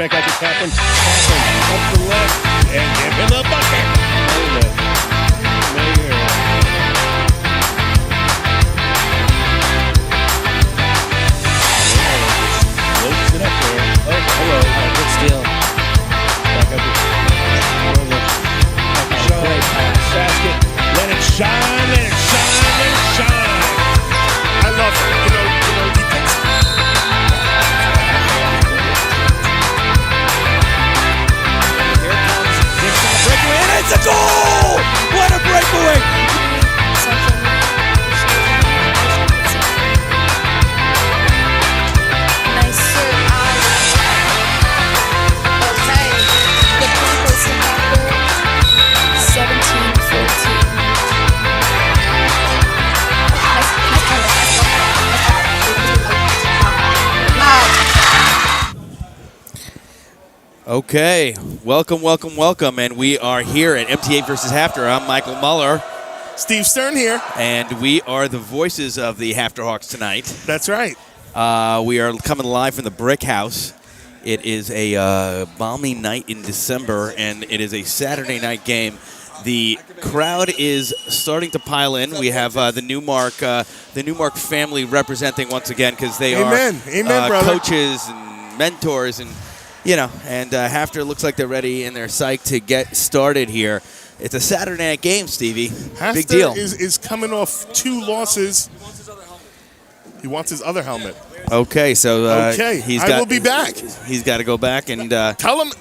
back out to Kaplan. Kaplan up the left and give him the bucket. Mayer. Floats it up there. Oh, hello. Good steal. Back up to basket. Let it shine, let it shine, let it shine. I love it. You know, he thinks. Here it comes. It's a breakaway, and it's a goal! What a breakaway! Okay, welcome, and we are here at MTA versus Hafter. I'm Michael Muller, Steve Stern here. and we are the voices of the Hafterhawks tonight. That's right. We are coming live from the Brick House. It is a balmy night in December, and it is a Saturday night game. The crowd is starting to pile in. We have the Newmark family representing once again because they Amen, brother. coaches and mentors and. And Hafter looks like they're ready and they're psyched to get started here. It's a Saturday night game, Stevie. Hafter Big deal. is coming off 2 losses. He wants his other helmet. Okay, so I will be back. He's got to go back and Tell him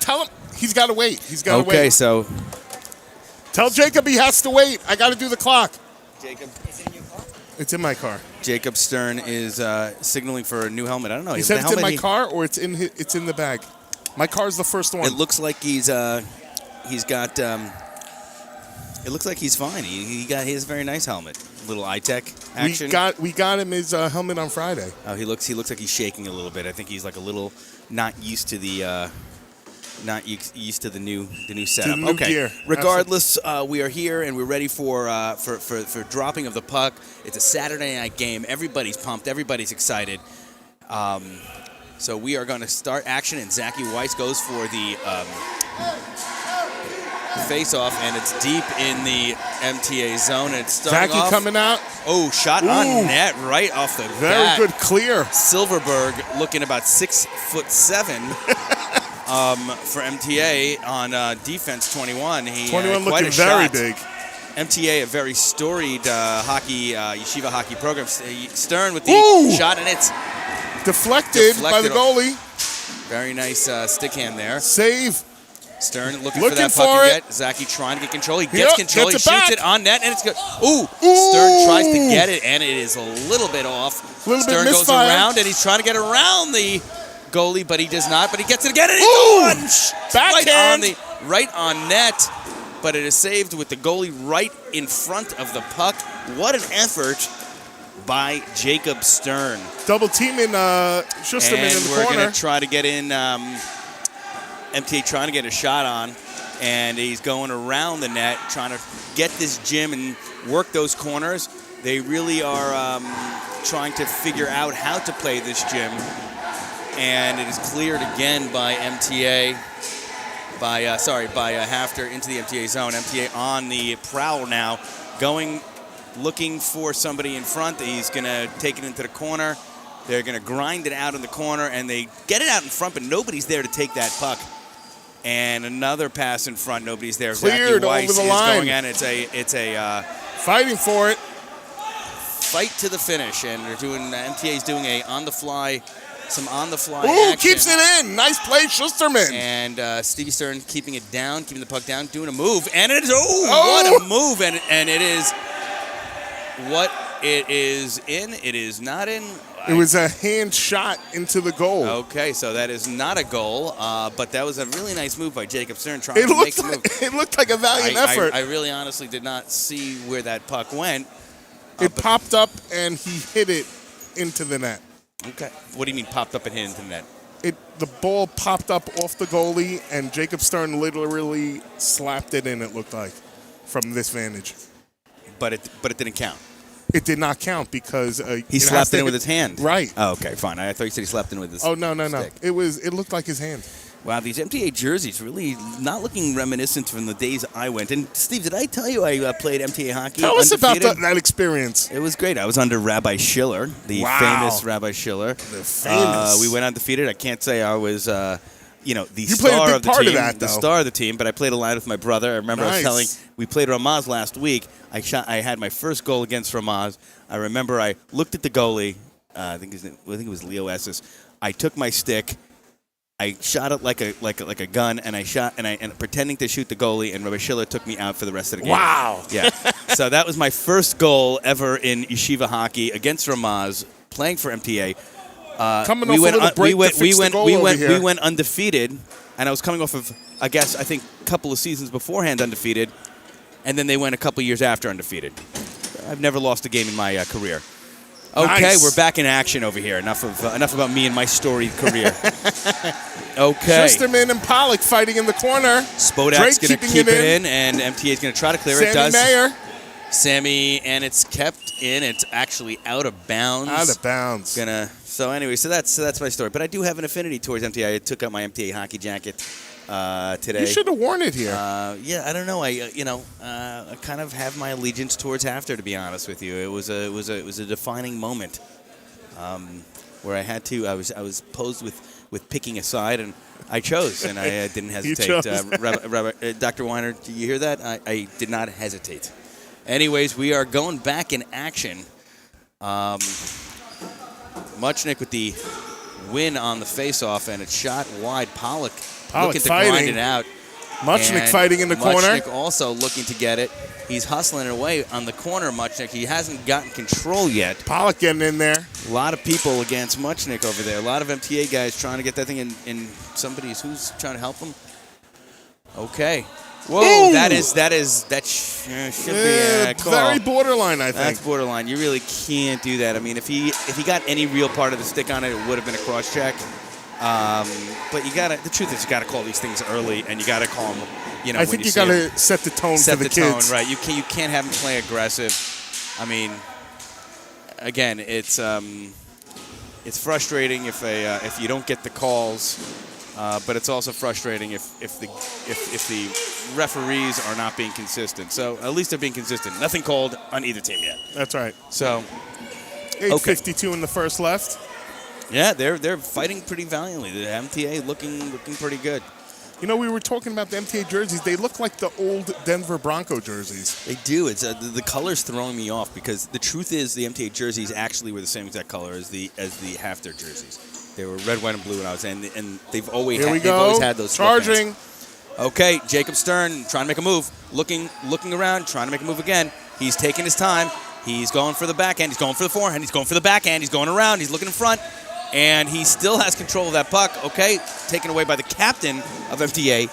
he's got to wait. He's got to wait. Okay, so Tell Jacob he has to wait. I got to do the clock. Jacob. It's in my car. Jacob Stern is signaling for a new helmet. I don't know. He said it's in my car or it's in the bag. My car's the first one. It looks like he's got. It looks like he's fine. He has a very nice helmet. A little eye-tech action. We got him his helmet on Friday. Oh, he looks like he's shaking a little bit. I think he's like a little not used to the new setup. To the new gear. Regardless, we are here and we're ready for dropping of the puck. It's a Saturday night game. Everybody's pumped. Everybody's excited. So we are going to start action, and Zachy Weiss goes for the face-off, and it's deep in the MTA zone. And it's starting Zachy off. coming out. Oh, shot on net right off the Very bat. good clear. Silverberg looking about 6'7" for MTA on defense 21. 21 quite looking a very shot. big. MTA, a very storied yeshiva hockey program. Stern with the shot, and it's deflected by the goalie. Very nice stick hand there. Save. Stern looking for that puck again. Zachy trying to get control. He gets control. He shoots it on net, and it's good. Ooh. Stern tries to get it, and it is a little bit off. Stern goes around, and he's trying to get around the goalie, but he does not. But he gets it again, and he's backhand. Right on net. But it is saved with the goalie right in front of the puck. What an effort by Jacob Stern. Double teaming Schusterman in the corner. And we're going to try to get in, MTA trying to get a shot on, and he's going around the net, trying to get this gym and work those corners. They really are trying to figure out how to play this gym. And it is cleared again by MTA. By Hafter into the MTA zone. MTA on the prowl now, looking for somebody in front. He's going to take it into the corner. They're going to grind it out in the corner, and they get it out in front, but nobody's there to take that puck. And another pass in front, nobody's there. Cleared Zachy Weiss over the line. Is going in. It's a fighting for it. Fight to the finish, and they're doing MTA's doing some on-the-fly Ooh, action. keeps it in. Nice play, Schusterman. And Stevie Stern keeping it down, keeping the puck down, doing a move. And it is, what a move. And it is what it is in. It is not in. It was a hand shot into the goal. Okay, so that is not a goal, but that was a really nice move by Jacob Stern trying to make the move. It looked like a valiant effort. I really honestly did not see where that puck went. It popped up, and he hit it into the net. Okay. What do you mean popped up and hit into the net? The ball popped up off the goalie, and Jacob Stern literally slapped it in, it looked like, from this vantage. But it didn't count. It did not count because he slapped it in with his hand. Right. Oh, okay, fine. I thought you said he slapped it in with his Oh, no. stick. It looked like his hand. Wow, these MTA jerseys really not looking reminiscent from the days I went. And Steve, did I tell you I played MTA hockey? Tell us about undefeated? that experience. It was great. I was under Rabbi Schiller, the Wow. famous Rabbi Schiller. The famous. We went undefeated. I can't say I was, the You played a star big of the part team. of that, the though. star of the team, but I played a line with my brother. I remember I was telling. Nice. We played Ramaz last week. I had my first goal against Ramaz. I remember I looked at the goalie. I think it was Leo Esses. I took my stick. I shot it like a gun, and I shot and pretending to shoot the goalie, and Rabbi Schiller took me out for the rest of the game. Wow. Yeah. So that was my first goal ever in yeshiva hockey against Ramaz, playing for MTA. Coming off a little break to fix the goal over here. We went undefeated, and I was coming off of, I think a couple of seasons beforehand undefeated, and then they went a couple of years after undefeated. I've never lost a game in my career. Okay, Nice. we're back in action over here. Enough about me and my storied career. Okay. Schusterman and Pollock fighting in the corner. Spodak's going to keep it in, and MTA is going to try to clear it. Sammy Mayer. Sammy, and it's kept in. It's actually out of bounds. Out of bounds. So anyway, so that's my story. But I do have an affinity towards MTA. I took out my MTA hockey jacket today. You should have worn it here. Yeah, I don't know. I kind of have my allegiance towards HAFTR, to be honest with you. It was a defining moment where I had to. I was posed with picking a side, and I chose, and I didn't hesitate. Dr. Weiner, do you hear that? I did not hesitate. Anyways, we are going back in action. Muchnick with the win on the faceoff, and it's shot wide. Pollock looking to grind it out. Muchnick And fighting in the corner. Muchnick also looking to get it. He's hustling it away on the corner, Muchnick. He hasn't gotten control yet. Pollock getting in there. A lot of people against Muchnick over there. A lot of MTA guys trying to get that thing in somebody's. Who's trying to help him? Okay. Whoa, Ooh. that should be a call. Very borderline, I think. That's borderline. You really can't do that. I mean, if he got any real part of the stick on it, it would have been a cross check. But the truth is, you gotta call these things early, and you gotta call them. I think you gotta set the tone for the kids. Set the tone, right? You can't have them play aggressive. I mean, again, it's frustrating if you don't get the calls, but it's also frustrating if the referees are not being consistent. So at least they're being consistent. Nothing called on either team yet. That's right. So 8:52 in the first left. Yeah, they're fighting pretty valiantly. The MTA looking pretty good. You know, we were talking about the MTA jerseys. They look like the old Denver Bronco jerseys. They do. It's the color's throwing me off because the truth is the MTA jerseys actually were the same exact color as the HAFTR jerseys. They were red, white, and blue when I was in, and they've always had those charging. Okay, Jacob Stern trying to make a move, looking around, trying to make a move again. He's taking his time. He's going for the backhand. He's going for the forehand. He's going for the backhand. He's going around. He's looking in front. And he still has control of that puck. Okay, taken away by the captain of MTA.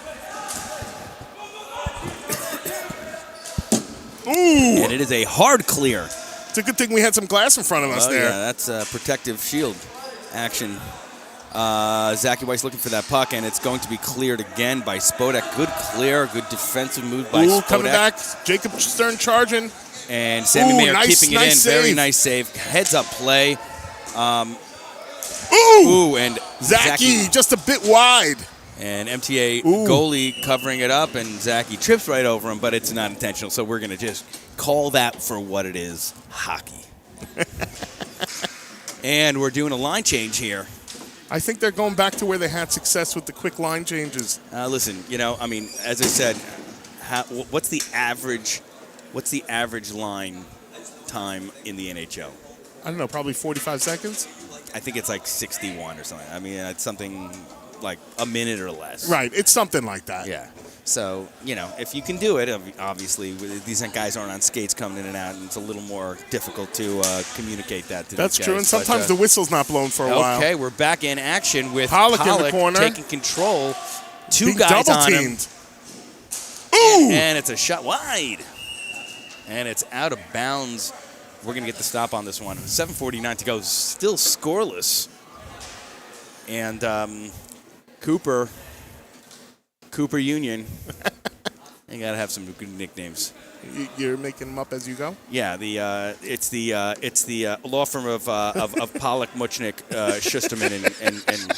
Ooh! And it is a hard clear. It's a good thing we had some glass in front of us there. Yeah, that's a protective shield action. Zachy Weiss looking for that puck, and it's going to be cleared again by Spodek. Good clear, good defensive move by Spodek. Coming back, Jacob Stern charging. And Sammy Mayer keeping it in. Save. Very nice save. Heads up play. Ooh, and Zachy just a bit wide. And MTA goalie covering it up, and Zachy trips right over him, but it's not intentional. So we're going to just call that for what it is, hockey. And we're doing a line change here. I think they're going back to where they had success with the quick line changes. Listen, I mean, as I said, what's the average line time in the NHL? I don't know, probably 45 seconds? I think it's like 61 or something. I mean, it's something like a minute or less. Right, it's something like that. Yeah. So, if you can do it, obviously, these guys aren't on skates coming in and out, and it's a little more difficult to communicate that to That's these guys. true, and sometimes the whistle's not blown for a while. Okay, we're back in action with Pollock in the corner. taking control. Two Being guys double on him. teamed. Ooh! And it's a shot wide. And it's out of bounds. We're going to get the stop on this one. 7:49 to go. Still scoreless. And Cooper Union. You got to have some good nicknames. You're making them up as you go? Yeah, it's the law firm of Pollock, Muchnick, Schusterman, and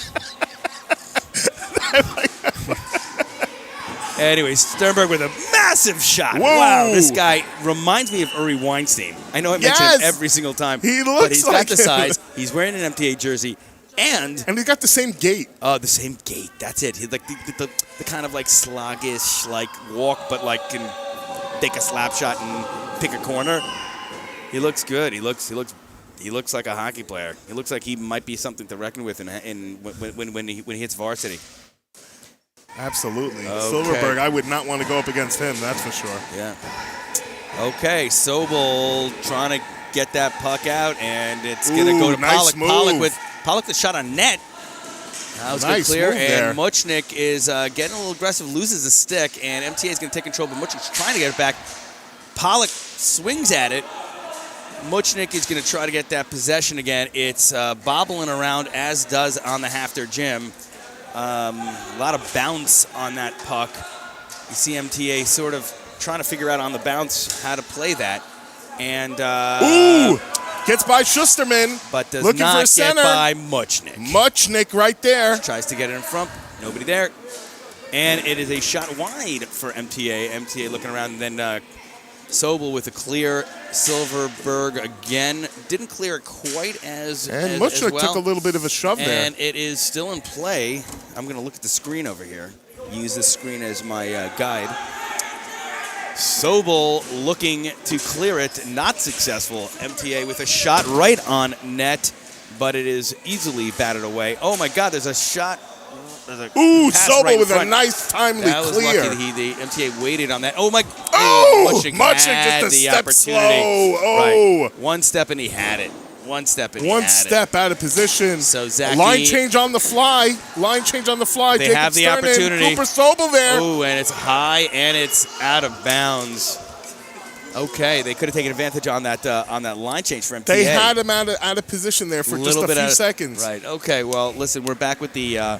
Anyways, Sternberg with a massive shot. Whoa. Wow, this guy reminds me of Uri Weinstein. I know I mention him every single time. He looks but he's got like the him. size. He's wearing an MTA jersey, and he's got the same gait. the same gait. That's it. He's like the kind of like sluggish like walk, but like can take a slap shot and pick a corner. He looks good. He looks like a hockey player. He looks like he might be something to reckon with when he hits varsity. Absolutely. Okay. Silverberg, I would not want to go up against him, that's for sure. Yeah. Okay, Sobel trying to get that puck out, and it's going to go to nice Pollock. move. Pollock the shot on net. That was Nice good clear, move there. and Muchnick is getting a little aggressive, loses the stick, and MTA is going to take control, but Muchnick's trying to get it back. Pollock swings at it. Muchnick is going to try to get that possession again. It's bobbling around, as does on the Hafter Gym. A lot of bounce on that puck. You see MTA sort of trying to figure out on the bounce how to play that. And gets by Schusterman. But does looking not for a get center. by Muchnick. Muchnick right there. Tries to get it in front. Nobody there. And it is a shot wide for MTA. MTA looking around, and then Sobel with a clear. Silverberg again didn't clear it quite as Muchnick well. took a little bit of a shove there. And it is still in play. I'm going to look at the screen over here. Use this screen as my guide. Sobel looking to clear it, not successful. MTA with a shot right on net, but it is easily batted away. Oh my God, there's a shot. Sobel right with front. a nice timely That was clear. lucky the MTA waited on that. Oh my! Muchnick had just a the step opportunity. slow. Right. One step and he had it. One step out of position. So Zachy, line change on the fly. They Jacob have the Stern opportunity. and Cooper Sobel there. Oh, and it's high and it's out of bounds. Okay, they could have taken advantage on that line change for MTA. They had him out of position there for just a few seconds. Right. Okay. Well, listen, we're back with the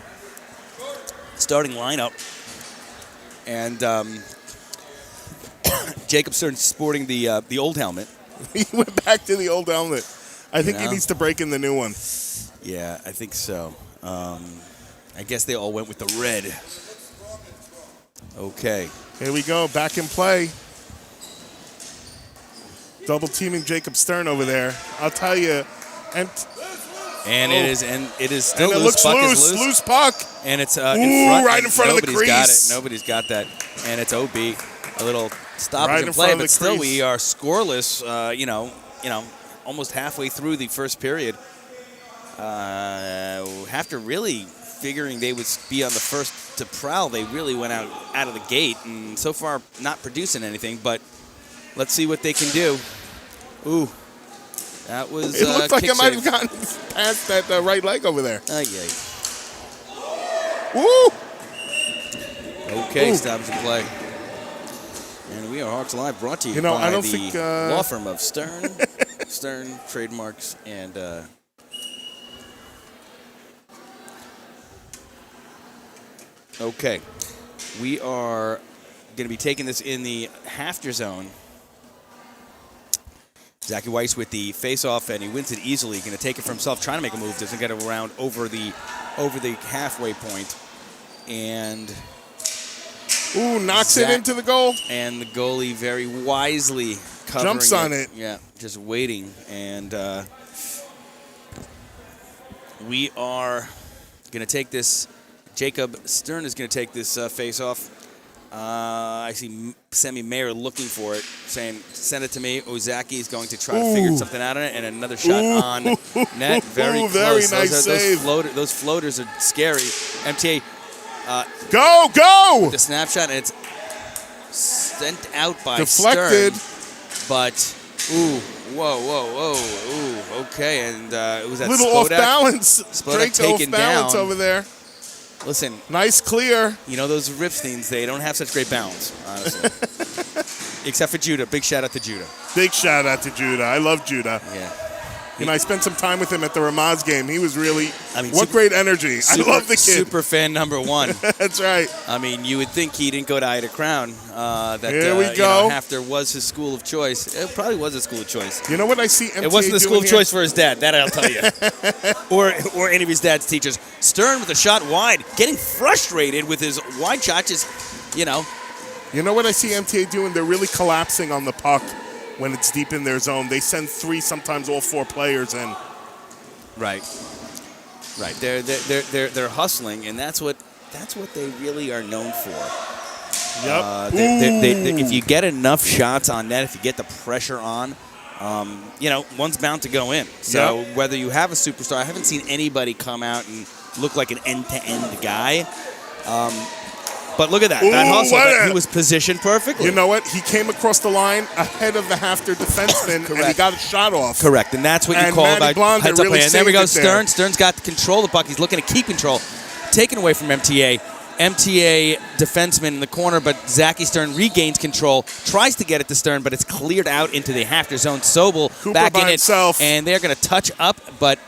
starting lineup, and Jacob Stern sporting the old helmet. He went back to the old helmet. I think he know? needs to break in the new one. Yeah, I think so. I guess they all went with the red. Okay. Here we go, back in play. Double teaming Jacob Stern over there. I'll tell you. And it is still and it loose. looks Puck loose. is Loose puck. And it's in front. Right in front of the Nobody's got crease. it. Nobody's got that. And it's OB. A little stoppage Right in in play, front of but the still crease. we are scoreless. Almost halfway through the first period. After really figuring they would be on the first to prowl, they really went out of the gate, and so far not producing anything. But let's see what they can do. Ooh, that was. It looked like kick it might have save. gotten past that right leg over there. Yay. Woo! Okay, Ooh. stops in play. And we are Hawks Live, brought to you, know, by I don't the think, law firm of Stern, Stern Trademarks, and okay. We are going to be taking this in the Hafter zone. Zachy Weiss with the face-off, and he wins it easily. Going to take it for himself, trying to make a move. Doesn't get around over the halfway point. And Knocks it into the goal. And the goalie very wisely covering Jumps on it. Yeah, just waiting. And we are going to take this. Jacob Stern is going to take this face-off. I see Sammy Mayer looking for it, saying, send it to me. Ozaki is going to try to figure something out on it. And another shot on net. Very close. Very nice save. Those floaters are scary. MTA. Go! The snapshot, and it's sent out by Deflected. Stern. But, whoa, okay. And it was that little Spodak. off balance. Spodak Straight taken off balance down. over there. Listen, Nice clear. you know those Ripsteins, they don't have such great balance, honestly. Except for Judah. Big shout out to Judah. Big shout out to Judah. I love Judah. Yeah. You know, I spent some time with him at the Ramaz game. He was really, I mean, what great energy. I love the kid. Super fan number one. That's right. I mean, you would think he didn't go to Ida Crown. Here we go. You know, Hafter was his school of choice. It probably was a school of choice. You know what I see MTA It wasn't the school of doing choice for his dad. That I'll tell you. or any of his dad's teachers. Stern with a shot wide, getting frustrated with his wide shot. Just, you know. You know what I see MTA doing? They're really collapsing on the puck when it's deep in their zone. They send 3, sometimes all 4 players in. Right. They're hustling, and that's what they really are known for. Yep. If you get enough shots on net, if you get the pressure on, you know, one's bound to go in. So whether you have a superstar, I haven't seen anybody come out and look like an end-to-end guy. But look at that. That hustle. He was positioned perfectly. You know what? He came across the line ahead of the Hafter defenseman, and he got a shot off. Correct, and that's what you call about heads up really play. And there we go. there. Stern's got to control the puck. He's looking to keep control. Taken away from MTA. MTA defenseman in the corner, but Zachy Stern regains control, tries to get it to Stern, but it's cleared out into the Hafter zone. Sobel Cooper back in himself. it, and they're going to touch up, but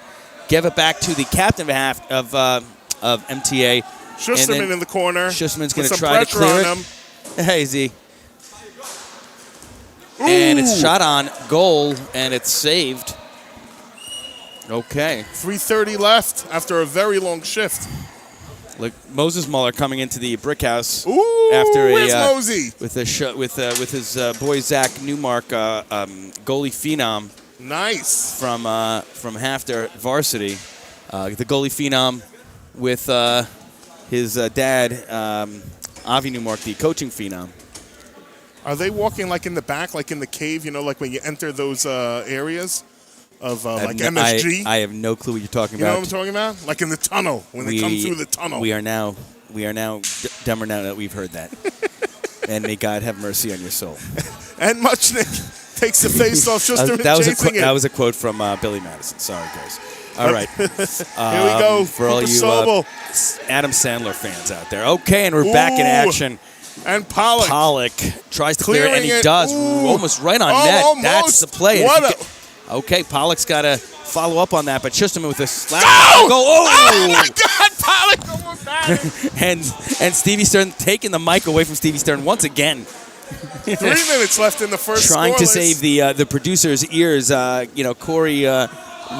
give it back to the captain of MTA. Schusterman in the corner. Schusterman's going to with some try to pressure clear on it. him. Hey, Z. And it's shot on goal, and it's saved. Okay. 3:30 left after a very long shift. Look, Moses Muller coming into the brick house after where's Mosey? with his boy Zach Newmark, goalie phenom. Nice from Hafter varsity, the goalie phenom with his dad Avi Newmark, the coaching phenom. Are they walking like in the back, like in the cave? You know, like when you enter those areas of like MSG. I have no clue what you're talking about. about. You know what I'm talking about? Like in the tunnel when they come through the tunnel. We are now dumber now that we've heard that. And may God have mercy on your soul. And Muchnick takes the face off Schusterman chasing it. That was a quote from Billy Madison. Sorry, guys. All right. Here we go. For all you Adam Sandler fans out there. Okay, and we're back in action. And Pollock tries to clear it, and he it. does. Ooh. Almost right on net. Almost. That's the play. Okay, Pollock's got to follow up on that, but Schusterman with a slap. Oh my God, Pollock almost had it. and Stevie Stern taking the mic away from Stevie Stern once again. 3 minutes left in the first Trying scoreless. to save the producer's ears. Corey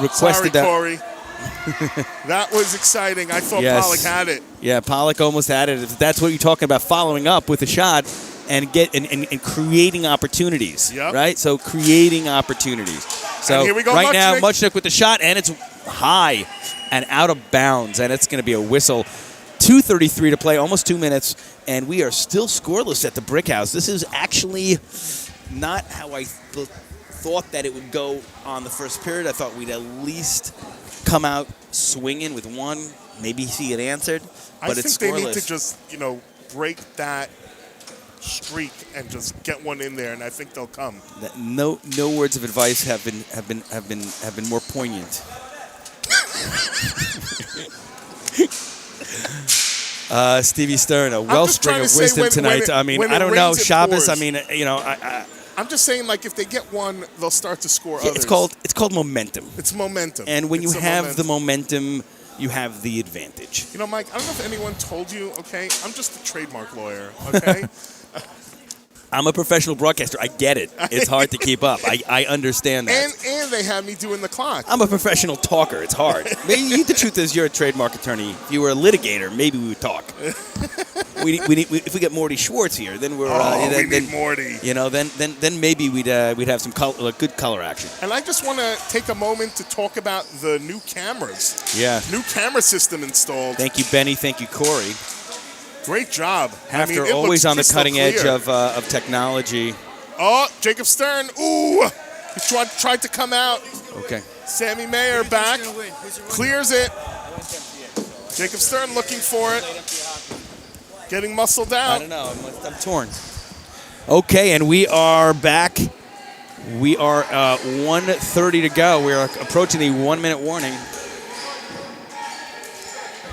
requested that. Corey. That was exciting. I thought Pollock had it. Yeah, Pollock almost had it. If that's what you're talking about, following up with a shot and creating opportunities. Yep. Right? So creating opportunities. So and here we go, right now, Muchnick. Muchnick with the shot, and it's high and out of bounds, and it's going to be a whistle. 2:33 to play, almost 2 minutes, and we are still scoreless at the Brick House. This is actually not how I thought that it would go on the first period. I thought we'd at least come out swinging with one, maybe see it answered, but it's scoreless. I think they need to just, break that streak and just get one in there, and I think they'll come. No words of advice have been more poignant. Stevie Stern, a wellspring of wisdom tonight. I don't know, Shabbos. I'm just saying, like, if they get one, they'll start to score others. It's called momentum. It's momentum. And when you have the momentum, you have the advantage. You know, Mike, I don't know if anyone told you, okay? I'm just a trademark lawyer, okay? I'm a professional broadcaster. I get it. It's hard to keep up. I understand that. And they had me doing the clock. I'm a professional talker. It's hard. Maybe the truth is you're a trademark attorney. If you were a litigator, maybe we would talk. If we get Morty Schwartz here, then we're we need Morty. Then maybe we'd have some good color action. And I just want to take a moment to talk about the new cameras. Yeah. New camera system installed. Thank you, Benny. Thank you, Corey. Great job. Hafter always on the cutting edge of technology. Oh, Jacob Stern. Ooh. He tried to come out. Okay. Sammy Mayer back. Clears it. Jacob Stern looking for it. Getting muscled out. I don't know. I'm torn. Okay, and we are back. We are 1:30 to go. We are approaching the 1-minute warning.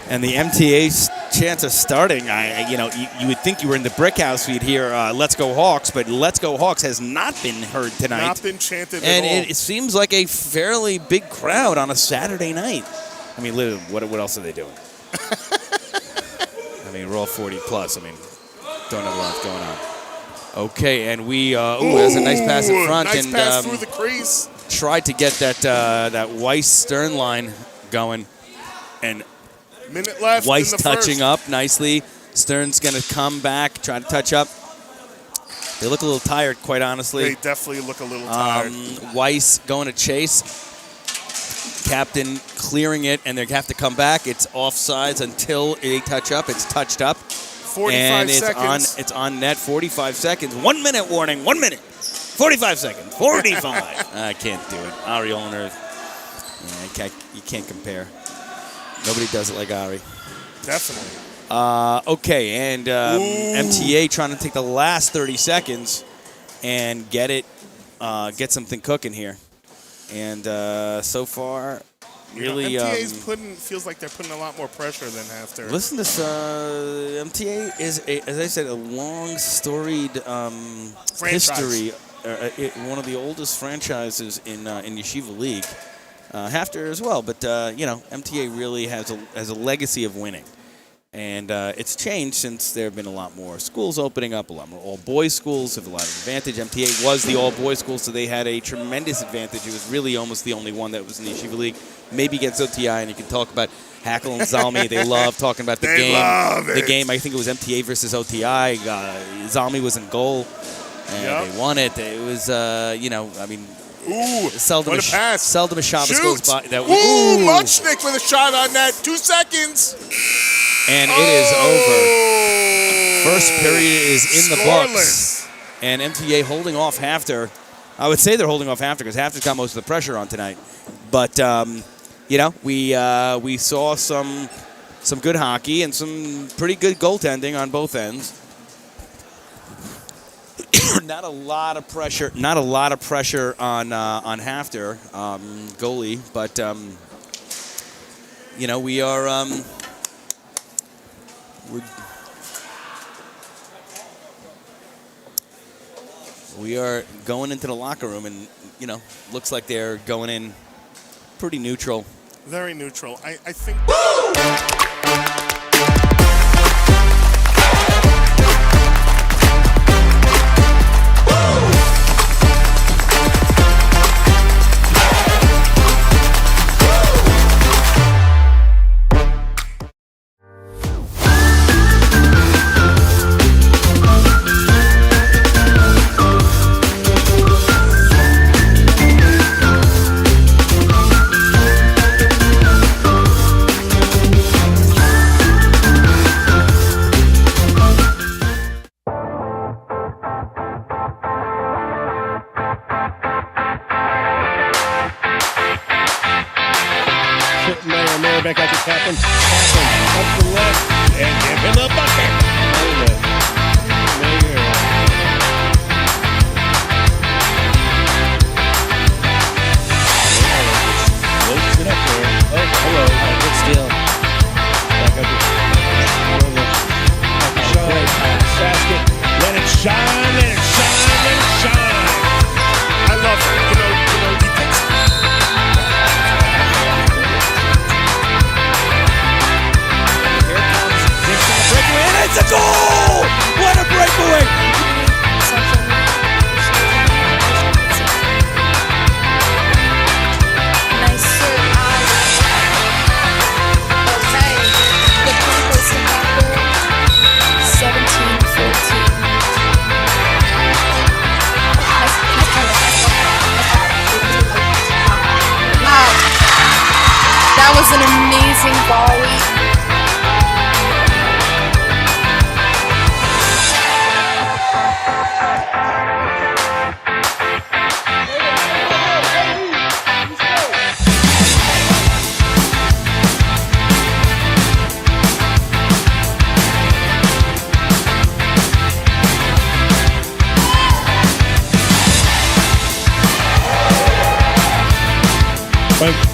And the MTA chance of starting. You would think you were in the brick house, we'd hear "Let's Go Hawks," but "Let's Go Hawks" has not been heard tonight. Not been chanted and at all. it seems like a fairly big crowd on a Saturday night. I mean, literally, what else are they doing? I mean, we're all 40 plus. I mean, don't know what's going on. Okay, and we there's a nice pass in front, nice and pass through the crease. Tried to get that Weiss Stern line going, and Minute left. Weiss in the touching first. up nicely. Stern's going to come back, try to touch up. They look a little tired, quite honestly. They definitely look a little tired. Weiss going to chase. Captain clearing it, and they have to come back. It's offsides until they touch up. It's touched up. 45 and seconds. It's on net. 45 seconds. 1 minute warning. 1 minute. 45 seconds. 45. I can't do it. Ari Olner. Yeah, you can't compare. Nobody does it like Ari. Definitely. Okay, and MTA trying to take the last 30 seconds and get something cooking here. And so far, really, MTA's feels like they're putting a lot more pressure than after. Listen, this MTA is, as I said, a long, storied history. One of the oldest franchises in Yeshiva League. Hafter as well, but MTA really has a legacy of winning. And it's changed since there have been a lot more schools opening up, a lot more all-boys schools have a lot of advantage. MTA was the all-boys school, so they had a tremendous advantage. It was really almost the only one that was in the Yeshiva League. Maybe against OTI, and you can talk about Hackle and Zalmi. They love talking about the game. Love it. The game, I think it was MTA versus OTI. Zalmi was in goal, and they won it. It was, seldom what a pass. Seldom a Shabbos goes by. Muchnick with a shot on that. 2 seconds. And it is over. First period is in the books. And MTA holding off Hafter. I would say they're holding off Hafter because Hafter's got most of the pressure on tonight. But, we saw some good hockey and some pretty good goaltending on both ends. Not a lot of pressure on Hafter, goalie, but we are we are going into the locker room, and looks like they're going in pretty neutral. Very neutral. I think. Back out to Captain. Captain up the left and give him the bucket. Floats it up there. Oh, hello. Good steal. Back up to basket. Let it shine, let it shine, let it shine. I love it. He thinks. It's a goal! What a breakaway! Nice serve. Okay. The point was to Hafter. 17-14. Wow. That was an amazing volley.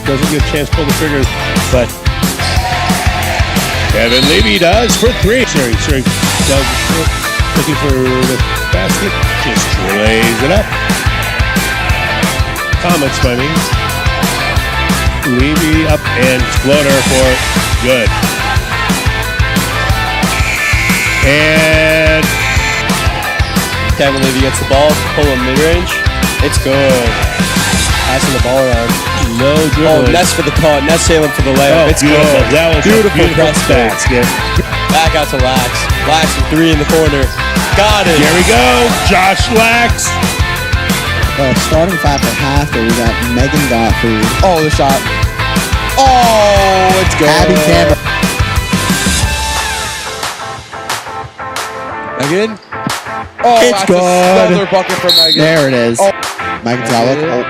Doesn't get a chance to pull the trigger, but Kevin Levy does for 3. Suri does it. Looking for the basket. Just lays it up. Comets Fleming. Levy up and floater for good. And Kevin Levy gets the ball, pull him mid-range. It's good. Passing the ball around. no good. Oh, Ness for the call. Ness sailing for the layup. Oh, It's beautiful. good. That was beautiful a press basket. Back out to Lax. Lax with 3 in the corner. Got it. Here we go. Josh Lax. Starting 5 for half, we got Megan Gottfried. Oh, the shot. Oh, it's good. Abby Cameron. Megan. Oh, It's that's good. Another bucket for Megan. There it is. Oh. Megan Talbot. Oh.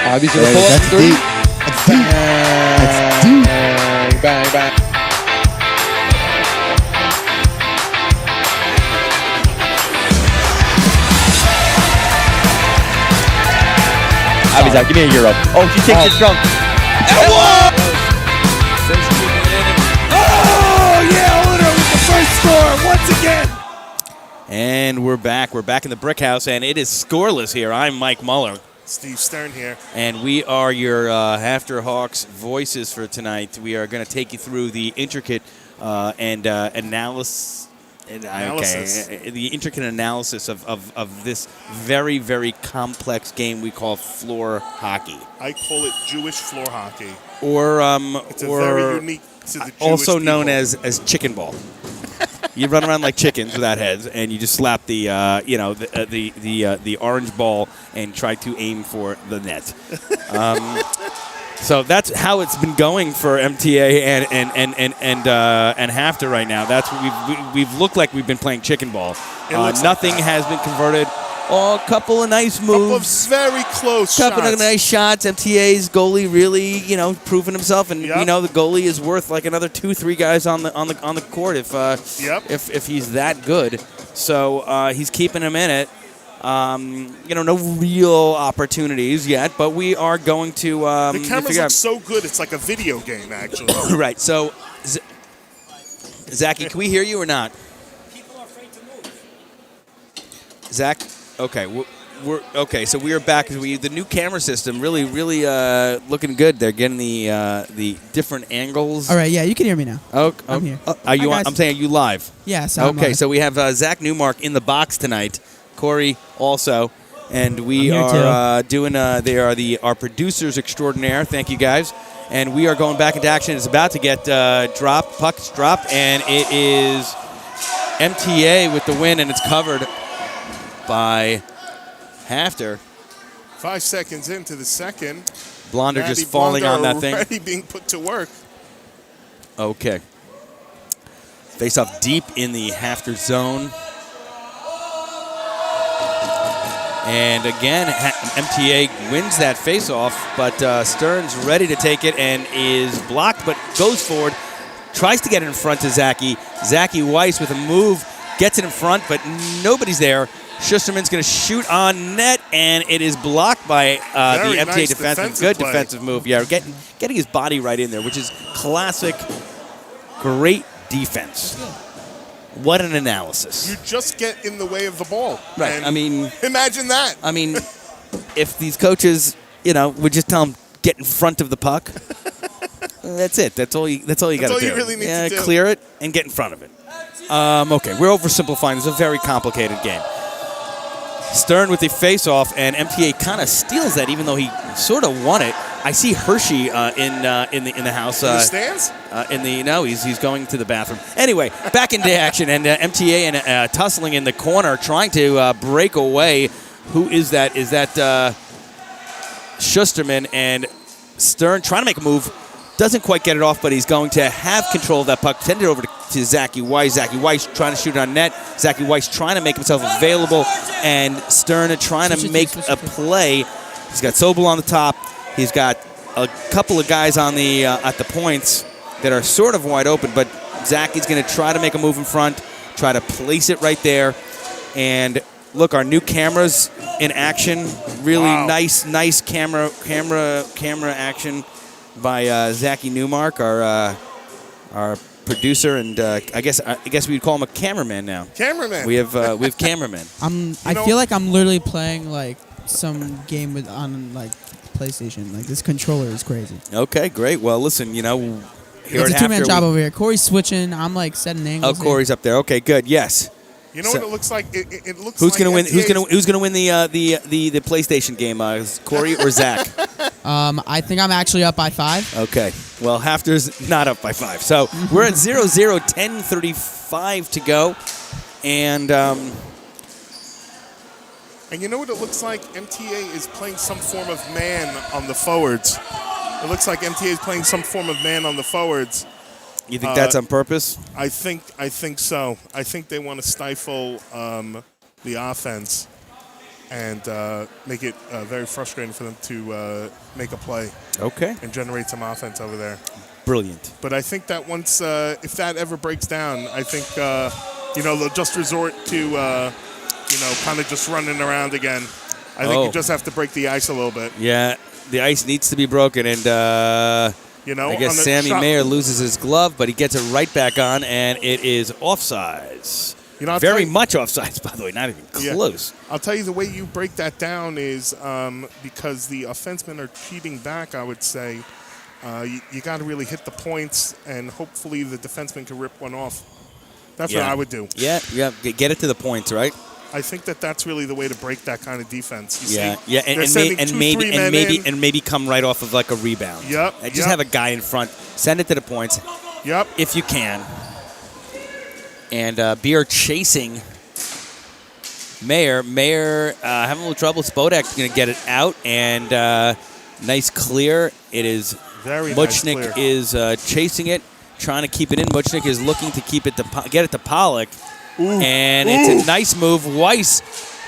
Abby's gonna pull up That's 3. deep. That's deep. That's deep. Bang, bang, bang. Abby's out. Give me a euro. Oh, she takes it drunk. Oh, yeah, Owner with the first score once again. And we're back. We're back in the Brick House, and it is scoreless here. I'm Mike Muller, Steve Stern here. and we are your After Hawks voices for tonight. We are going to take you through the intricate analysis. The intricate analysis of this very, very complex game we call floor hockey. I call it Jewish floor hockey. Or It's a very unique to the Jewish also known people. as chicken ball. You run around like chickens without heads, and you just slap the the orange ball and try to aim for the net. So that's how it's been going for MTA and Hafter right now. That's what we've looked like we've been playing chicken ball. Nothing has been converted. Oh, a couple of nice moves. Couple of very close Couple shots. of nice shots. MTA's goalie really, proving himself, and Yep. the goalie is worth like another 2-3 guys on the court if he's that good. So he's keeping him in it. No real opportunities yet, but we are going to. The cameras look so good; it's like a video game, actually. Right. So, Zachy, can we hear you or not? People are afraid to move. Zach. Okay. We're okay. So we are back. The new camera system really looking good. They're getting the different angles. All right, yeah, you can hear me now. Oh, I'm here. Are you? Hi, guys. I'm saying, are you live? Yeah, so I'm Okay, live. so we have Zach Newmark in the box tonight. Corey also, and we I'm here are doing. They are our producers extraordinaire. Thank you guys, and we are going back into action. It's about to get dropped. Puck's dropped, and it is MTA with the win, and it's covered by Hafter. 5 seconds into the second. Blonder Maddie just falling Blonder on that thing. already being put to work. Okay. Face off deep in the Hafter zone. And again, MTA wins that face-off, but Stern's ready to take it and is blocked, but goes forward, tries to get it in front to Zachy. Zachy Weiss with a move, gets it in front, but nobody's there. Schusterman's going to shoot on net, and it is blocked by the MTA nice defensive. Good play. defensive move. Yeah, getting his body right in there, which is classic, great defense. What an analysis. You just get in the way of the ball. Right. And I mean, imagine that. I mean, if these coaches, would just tell them get in front of the puck, that's it. That's all you got to do. all you really need to do. Clear it and get in front of it. Okay, we're oversimplifying. It's a very complicated game. Stern with the face-off, and MTA kind of steals that, even though he sort of won it. I see Hershey in the house. In the stands? He's going to the bathroom. Anyway, back into action, and MTA and tussling in the corner, trying to break away. Who is that? Is that Schusterman, and Stern trying to make a move. Doesn't quite get it off, but he's going to have control of that puck. Send it over to Zachy Weiss. Zachy Weiss trying to shoot it on net. Zachy Weiss trying to make himself available, and Stern trying to make a play. He's got Sobel on the top. He's got a couple of guys on the at the points that are sort of wide open, but Zachy's going to try to make a move in front, try to place it right there. And look, our new cameras in action. Really nice camera action by Zachy Newmark, our our producer, and I guess we'd call him a cameraman now. Cameraman. We have cameramen. I feel like I'm literally playing like some game on like PlayStation. Like this controller is crazy. Okay, great. Well, listen, here It's at a two-man Halftime, job over here. Corey's switching. I'm like setting angles. Oh, Corey's up there. Okay, good. Yes. You know So- what it looks like? It looks Who's like gonna win? MTA 's Who's gonna win the PlayStation game? Corey or Zach? I think I'm actually up by 5. Okay. Well, Hafter's not up by 5. So we're at 0-0, 10:35 to go, and And you know what it looks like? MTA is playing some form of man on the forwards. It looks like MTA is playing some form of man on the forwards. you think that's on purpose? I think so. I think they want to stifle the offense and make it very frustrating for them to make a play Okay. and generate some offense over there. Brilliant. But I think that once, if that ever breaks down, I think they'll just resort to kind of just running around again. I think you just have to break the ice a little bit. Yeah, the ice needs to be broken, and I guess on the Sammy shot- Mayer loses his glove, but he gets it right back on, and it is offsides. I'll Very tell you- much offsides, by the way, not even Yeah. close. I'll tell you the way you break that down is because the offensemen are cheating back, I would say. You got to really hit the points, and hopefully the defenseman can rip one off. That's what I would do. Yeah, get it to the points, right? I think that's really the way to break that kind of defense. You Yeah, see, yeah, they're sending two, three men in. maybe come right off of like a rebound. Yep, Just yep. have a guy in front, send it to the points Yep. if you can, and Beer chasing Mayer. Mayer having a little trouble. Spodek's going to get it out, and nice clear. It is Very nice Muchnik clear. is chasing it, trying to keep it in. Muchnik is looking to keep it get it to Pollock. And it's a nice move. Weiss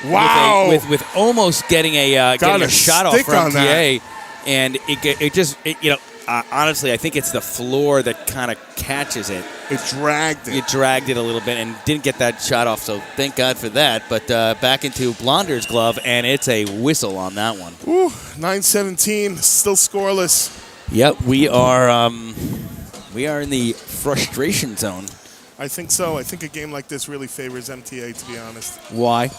Wow. with almost getting a shot off stick from on that. MTA. And honestly, I think it's the floor that kind of catches it. It dragged it. It dragged it a little bit and didn't get that shot off, so thank God for that. But back into Blonder's glove, and it's a whistle on that one. 9-17, still scoreless. Yep, we are in the frustration zone. I think so. I think a game like this really favors MTA, to be honest. Why?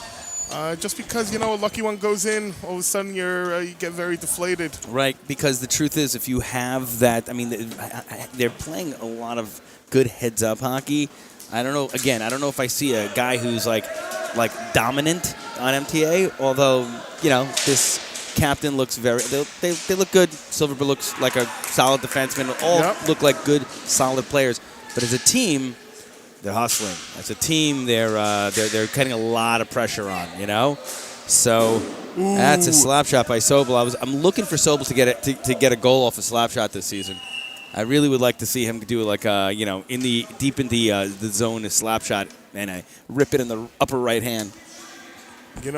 Just because, a lucky one goes in, all of a sudden you get very deflated. Right, because the truth is, if you have that, they're playing a lot of good heads-up hockey. I don't know. Again, I don't know if I see a guy who's like dominant on MTA. Although, this captain looks very. They look good. Silverberg looks like a solid defenseman. All look like good, solid players. But as a team, they're hustling. As a team, they're getting a lot of pressure on. So that's a slap shot by Sobel. I'm looking for Sobel to get a goal off a slap shot this season. I really would like to see him do like in the zone a slap shot and rip it in the upper right hand.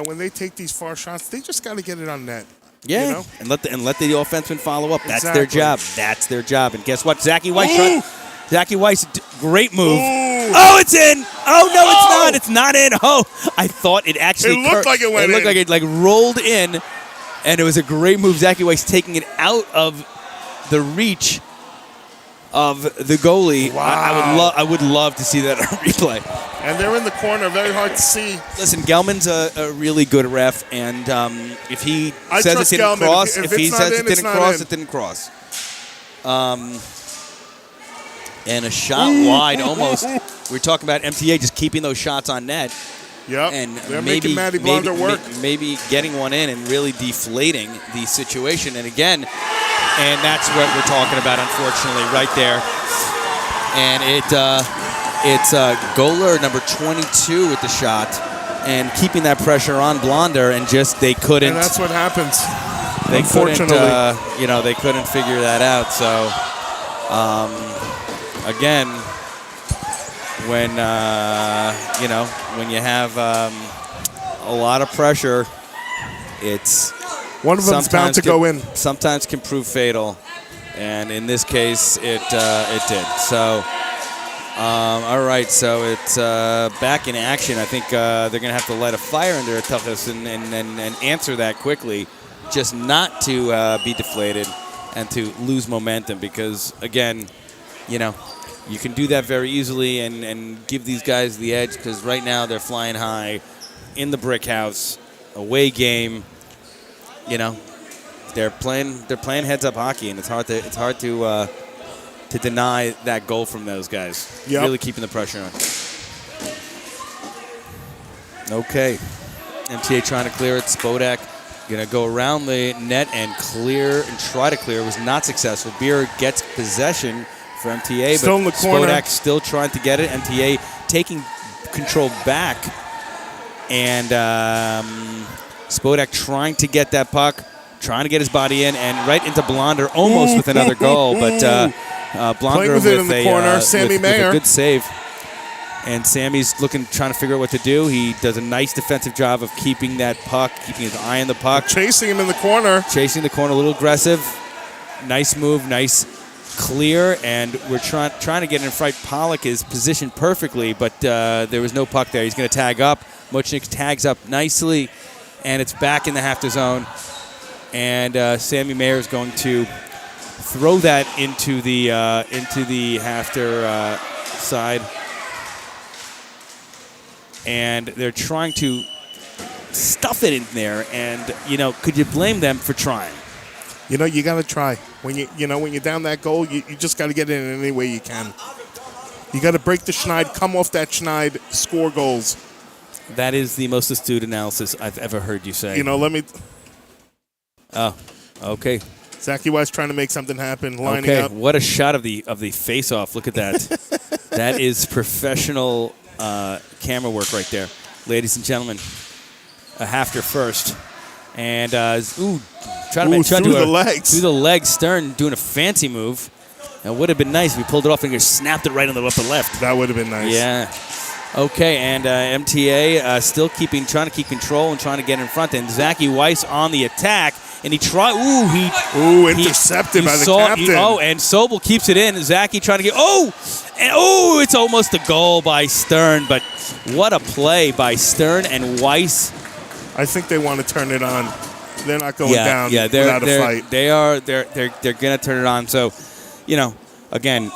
When they take these far shots, they just got to get it on net. Yeah, and let the offenseman follow up. That's their Exactly. job. That's their job. And guess what? Zachy Weiss. Zachy Weiss, great move. Ooh. Oh, it's in. Oh no, it's not. It's not in. Oh, I thought it actually. It looked like it went in. It looked in. like it rolled in, and it was a great move. Zachy Weiss taking it out of the reach of the goalie. Wow. I would love to see that on replay. And they're in the corner, very hard to see. Listen, Gelman's a really good ref, and if he I says it trust didn't Gelman. cross, If if it's he not says in, it it's didn't not cross, in. it didn't cross. And a shot wide almost. We're talking about MTA just keeping those shots on net. Yep. And they're maybe, making Matty Blonder work. Maybe getting one in and really deflating the situation. And again, and that's what we're talking about, unfortunately, right there. And it's goaler number 22 with the shot and keeping that pressure on Blonder, and just they couldn't. And that's what happens. They Unfortunately. couldn't, they couldn't figure that out. So, again, when you have a lot of pressure, it's One of them's bound to go in. Sometimes can prove fatal, and in this case, it did. So, all right. So it's back in action. I think they're going to have to light a fire under Tuchus and answer that quickly, just not to be deflated and to lose momentum. Because again, You can do that very easily and give these guys the edge because right now they're flying high in the brick house, away game. You know, they're playing heads up hockey, and it's hard to deny that goal from those guys. Yep. Really keeping the pressure on. Okay, MTA trying to clear it. Spodak gonna go around the net and clear and try to clear. It was not successful. Beer gets possession for MTA, Still but in the corner. Spodak still trying to get it. MTA taking control back, and Spodak trying to get that puck, trying to get his body in, and right into Blonder, almost with another goal, but Blonder Playing with it in the corner, Sammy Mayer. with a good save. And Sammy's trying to figure out what to do. He does a nice defensive job of keeping that puck, keeping his eye on the puck. Chasing him in the corner. Chasing the corner, a little aggressive. Nice move, nice clear, and we're trying to get in front. Pollock is positioned perfectly, but there was no puck there. He's going to tag up. Muchnick tags up nicely, and it's back in the half zone. And Sammy Mayer is going to throw that into the halfter side. And they're trying to stuff it in there. And, could you blame them for trying? You got to try. When you're down that goal, you just got to get in any way you can. You got to break the schneid, come off that schneid, score goals. That is the most astute analysis I've ever heard you say. Let me... Oh, okay. Zachy Weiss trying to make something happen, lining Okay, up. what a shot of the face-off. Look at that. That is professional camera work right there. Ladies and gentlemen, a halfter first. And, trying to through do the legs. Through the legs, Stern doing a fancy move. It would have been nice if we pulled it off and just snapped it right on the upper left. That would have been nice. Yeah. Okay, and MTA still trying to keep control and trying to get in front. And Zachy Weiss on the attack. And he tried. Intercepted by the captain. And Sobel keeps it in. Zachy trying to get. It's almost a goal by Stern. But what a play by Stern and Weiss. I think they want to turn it on. They're not going down without a fight. They're going to turn it on. So, again,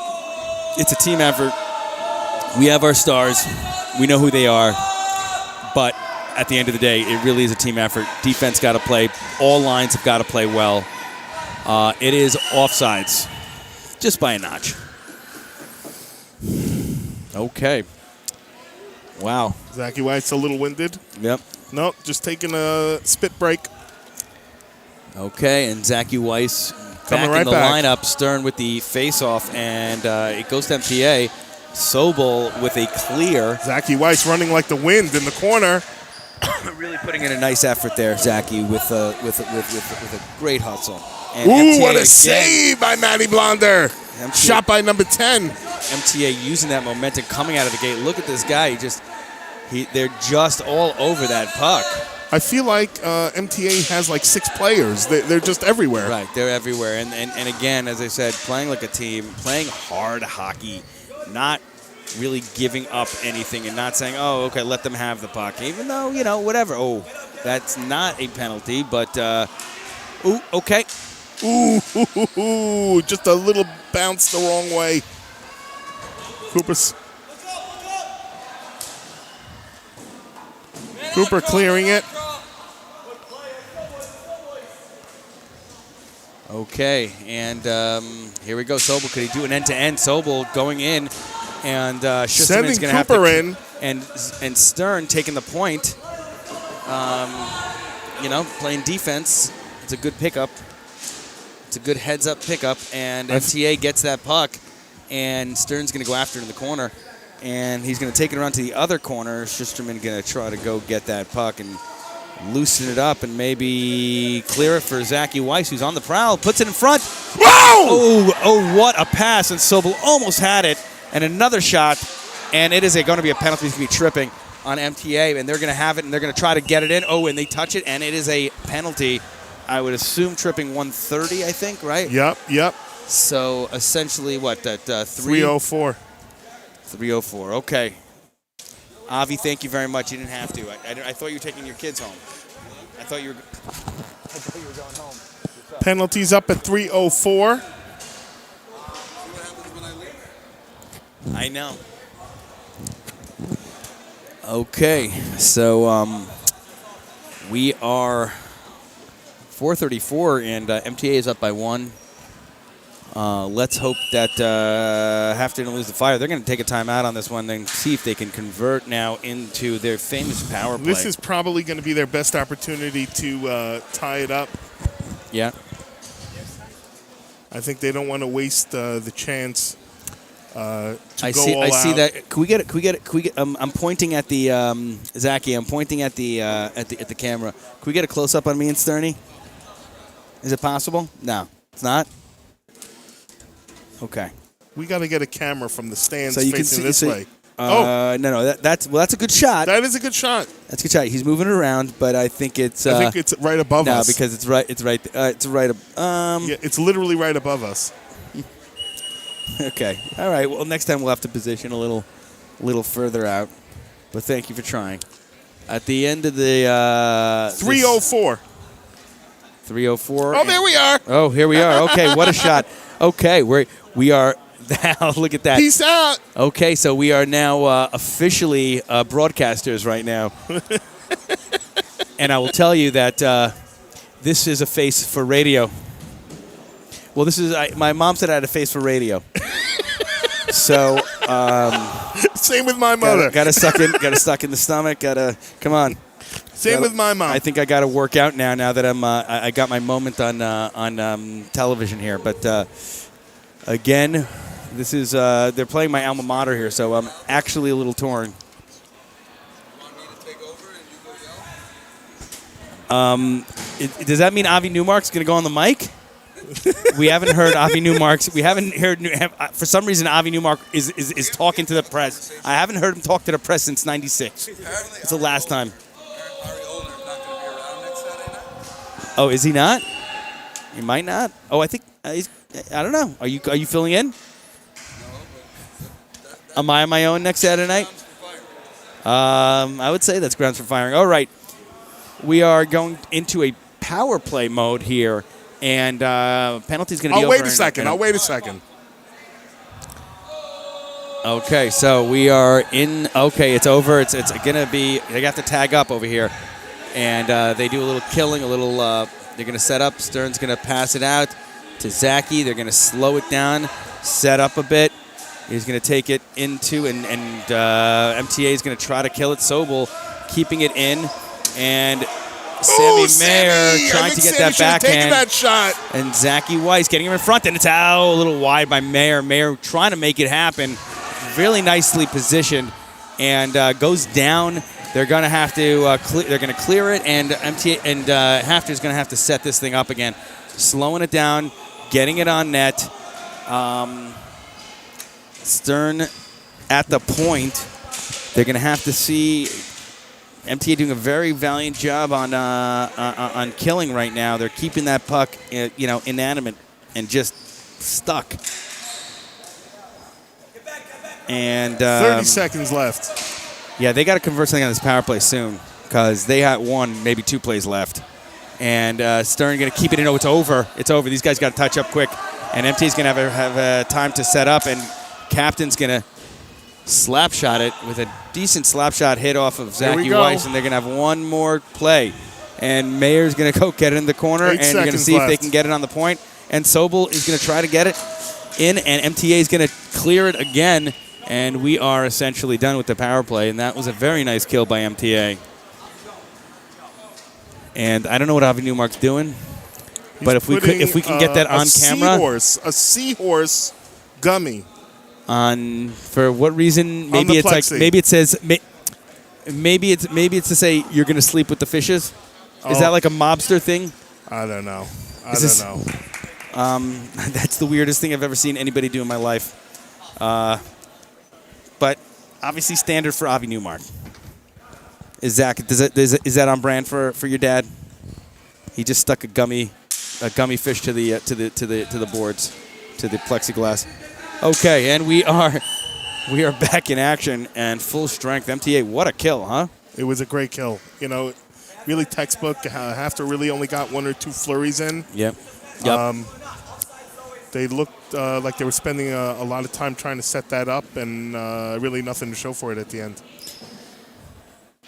it's a team effort. We have our stars. We know who they are. But at the end of the day, it really is a team effort. Defense got to play. All lines have got to play well. It is offsides, just by a notch. Okay. Wow. Zachy Weiss a little winded. Yep. Nope, just taking a spit break. Okay, and Zachy Weiss Coming back right in the back. lineup. Stern with the face-off, and it goes to MTA. Sobel with a clear. Zachy Weiss running like the wind in the corner. Really putting in a nice effort there, Zachy, with a great hustle. And Ooh, MTA what a again, save by Matty Blonder. Shot by number 10. MTA using that momentum coming out of the gate. Look at this guy. They're just all over that puck. I feel like MTA has like 6 players. They're just everywhere. Right, they're everywhere. And again, as I said, playing like a team, playing hard hockey, not really giving up anything and not saying, oh, okay, let them have the puck. Even though, whatever. Oh, that's not a penalty, but, okay. Ooh, just a little bounce the wrong way. Cooper clearing it. Okay, and here we go. Sobel, could he do an end-to-end? Sobel going in, and Schusterman's going to have to... Cooper in. And Stern taking the point. Playing defense. It's a good pickup. It's a good heads-up pickup, and MTA gets that puck, and Stern's going to go after it in the corner, and he's going to take it around to the other corner. Schusterman going to try to go get that puck and loosen it up and maybe clear it for Zachy Weiss, who's on the prowl, puts it in front. Whoa! Oh, what a pass, and Sobel almost had it, and another shot, and it is going to be a penalty. He's going to be tripping on MTA, and they're going to have it, and they're going to try to get it in. Oh, and they touch it, and it is a penalty. I would assume tripping 130, I think, right? Yep. So essentially, what, that 304. 304, okay. Avi, thank you very much. You didn't have to. I thought you were taking your kids home. I thought you were going home. Penalties up at 304. I know. Okay, so we are 4:34, and MTA is up by 1. Let's hope that Half didn't lose the fire. They're going to take a timeout on this one and see if they can convert now into their famous power play. This is probably going to be their best opportunity to tie it up. Yeah. I think they don't want to waste the chance to I go see. all I see out. that. Can we get it? Can we get it? Can we get? I'm pointing at the Zachy. I'm pointing at the camera. Can we get a close up on me and Sterny? Is it possible? No, it's not. Okay. We got to get a camera from the stands So you can facing see this way. No. That's a good shot. That is a good shot. That's a good shot. He's moving it around, but I think it's. I think it's right above no, us. because it's right. It's right. It's right. Yeah, it's literally right above us. Okay. All right. Well, next time we'll have to position a little further out. But thank you for trying. At the end of the 304. 304. Oh, there we are. Oh, here we are. Okay, what a shot. Okay, we are now. Look at that. Peace out. Okay, so we are now officially broadcasters right now. And I will tell you that this is a face for radio. Well, this is my mom said I had a face for radio. So Same with my mother. got to suck in the stomach. Come on. Same with my mom. I think I got to work out now that I got my moment on television here. But again, this is they're playing my alma mater here, so I'm actually a little torn. Does that mean Avi Newmark's going to go on the mic? We haven't heard Avi Newmark's. We haven't heard. For some reason, Avi Newmark is talking to the press. I haven't heard him talk to the press since '96. It's the last time. Oh, is he not? He might not. Oh, I think I don't know. Are you filling in? Am I on my own next Saturday night? I would say that's grounds for firing. All right, we are going into a power play mode here, and penalty's going to be. I'll over wait a second. I'll wait a second. Okay, so we are in. Okay, it's over. It's going to be. They got to tag up over here. And they do a little killing, they're going to set up. Stern's going to pass it out to Zachy. They're going to slow it down, set up a bit. He's going to take it into, and MTA is going to try to kill it. Sobel keeping it in. And Sammy Mayer trying to get that backhand. That shot. And Zachy Weiss getting him in front, and it's out a little wide by Mayer. Mayer trying to make it happen. Really nicely positioned. And goes down. They're going to have to they're going to clear it, and MTA and Hafter's going to have to set this thing up again, slowing it down, getting it on net. Stern at the point. They're going to have to see MTA doing a very valiant job on killing right now. They're keeping that puck, inanimate and just stuck. And 30 seconds left. Yeah, they got to convert something on this power play soon because they had 1, maybe 2 plays left. And Stern going to keep it in. Oh, it's over. It's over. These guys got to touch up quick. And MT's going to have time to set up. And Captain's going to slap shot it with a decent slap shot hit off of Zachy Weiss. And they're going to have one more play. And Mayer's going to go get it in the corner. And they're going to see if they can get it on the point. And Sobel is going to try to get it in. And MTA is going to clear it again. And we are essentially done with the power play, and that was a very nice kill by MTA. And I don't know what Avi Newmark's doing, but if we can get that on camera, a seahorse gummy. On for what reason? Maybe it's like maybe it says maybe it's to say you're going to sleep with the fishes. Is that like a mobster thing? I don't know. I don't know. That's the weirdest thing I've ever seen anybody do in my life. But obviously standard for Avi Newmark. Is that on brand for your dad? He just stuck a gummy fish to the boards, to the plexiglass. Okay, and we are back in action and full strength. MTA, what a kill, huh? It was a great kill. Really textbook. Hafter really only got 1 or 2 flurries in. Yep. They looked like they were spending a lot of time trying to set that up, and really nothing to show for it at the end.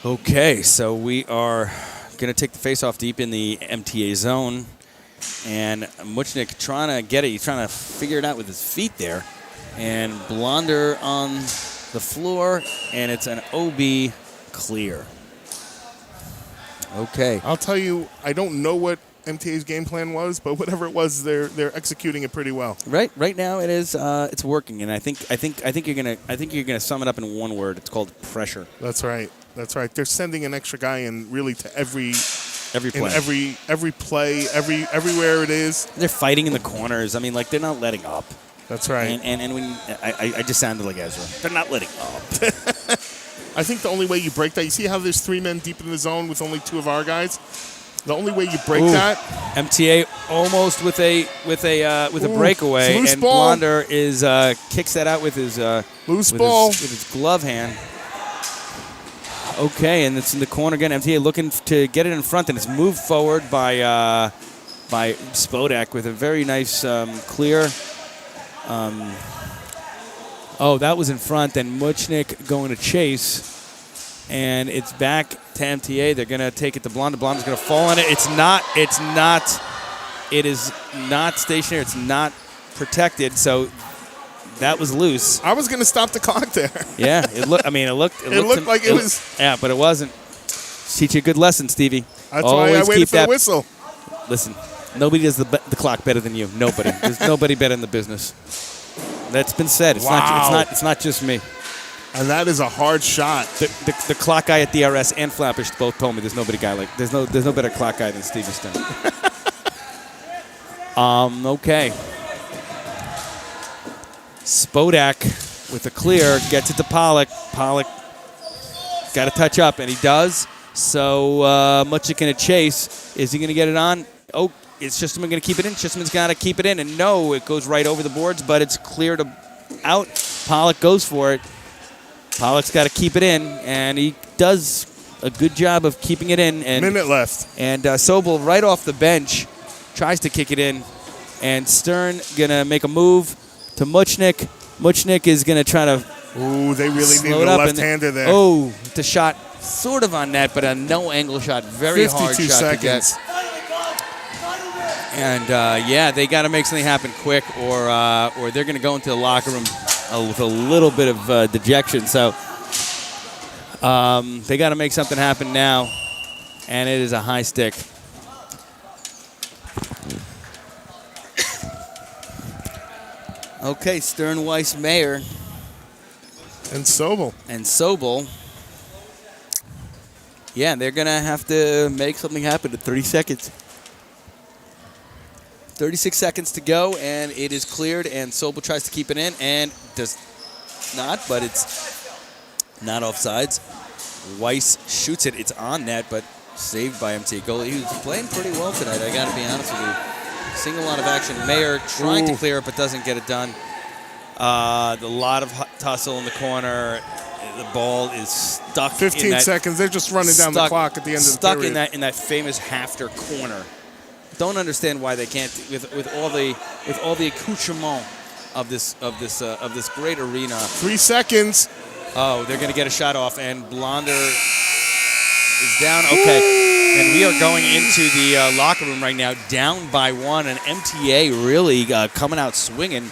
Okay, so we are going to take the face-off deep in the MTA zone. And Muchnik trying to get it. He's trying to figure it out with his feet there. And Blonder on the floor, and it's an OB clear. Okay. I'll tell you, I don't know what MTA's game plan was, but whatever it was, they're executing it pretty well. Right now it is. It's working, and I think you're gonna sum it up in one word. It's called pressure. That's right. They're sending an extra guy in really to every play. every play, everywhere it is. They're fighting in the corners. I mean, like they're not letting up. That's right. And when I just sounded like Ezra. They're not letting up. I think the only way you break that, you see how there's 3 men deep in the zone with only 2 of our guys. The only way you break that, MTA almost with a breakaway, loose and ball. Blonder is kicks that out with his loose with ball. with his glove hand. Okay, and it's in the corner again. MTA looking to get it in front, and it's moved forward by Spodak with a very nice clear. That was in front. Then Muchnik going to chase, and it's back to MTA. They're going to take it to Blonder. Blonder's going to fall on it. It is not stationary. It's not protected. So that was loose. I was going to stop the clock there. Yeah, it looked. I mean, it looked like it was. Yeah, but it wasn't. Teach you a good lesson, Stevie. That's why I waited for the whistle. Listen, nobody does the clock better than you. Nobody. There's nobody better in the business. That's been said. It's not just me. And that is a hard shot. The clock guy at DRS and Flappish both told me there's no better clock guy than Stevie Stone. Okay. Spodak with the clear gets it to Pollock. Pollock got to touch up, and he does. So Muchnik going to chase. Is he going to get it on? Oh, is Schusterman going to keep it in? Schusterman's got to keep it in, and no, it goes right over the boards, but it's cleared out. Pollock goes for it. Pollock's got to keep it in, and he does a good job of keeping it in. And minute left. And Sobel right off the bench tries to kick it in, and Stern going to make a move to Muchnik. Muchnik is going to try to Ooh, they really need a left-hander there. Oh, the shot sort of on net, but a no-angle shot. Very hard shot seconds. to get. And, they got to make something happen quick, or they're going to go into the locker room with a little bit of dejection. So they got to make something happen now, and it is a high stick. Okay, Stern, Weiss, Mayer. And Sobel. Yeah, they're going to have to make something happen in 30 seconds. 36 seconds to go, and it is cleared, and Sobel tries to keep it in, and does not, but it's not offsides. Weiss shoots it. It's on net, but saved by MTA goalie. He was playing pretty well tonight, I got to be honest with you. Seeing a lot of action. Mayer trying to clear it, but doesn't get it done. A lot of tussle in the corner. The ball is stuck. 15 seconds. They're just running down the clock at the end of the period. Stuck in that famous Hafter corner. Don't understand why they can't with all the accoutrement of this great arena. 3 seconds. Oh, they're going to get a shot off, and Blonder is down. Okay, and we are going into the locker room right now, down by 1, and MTA really coming out swinging.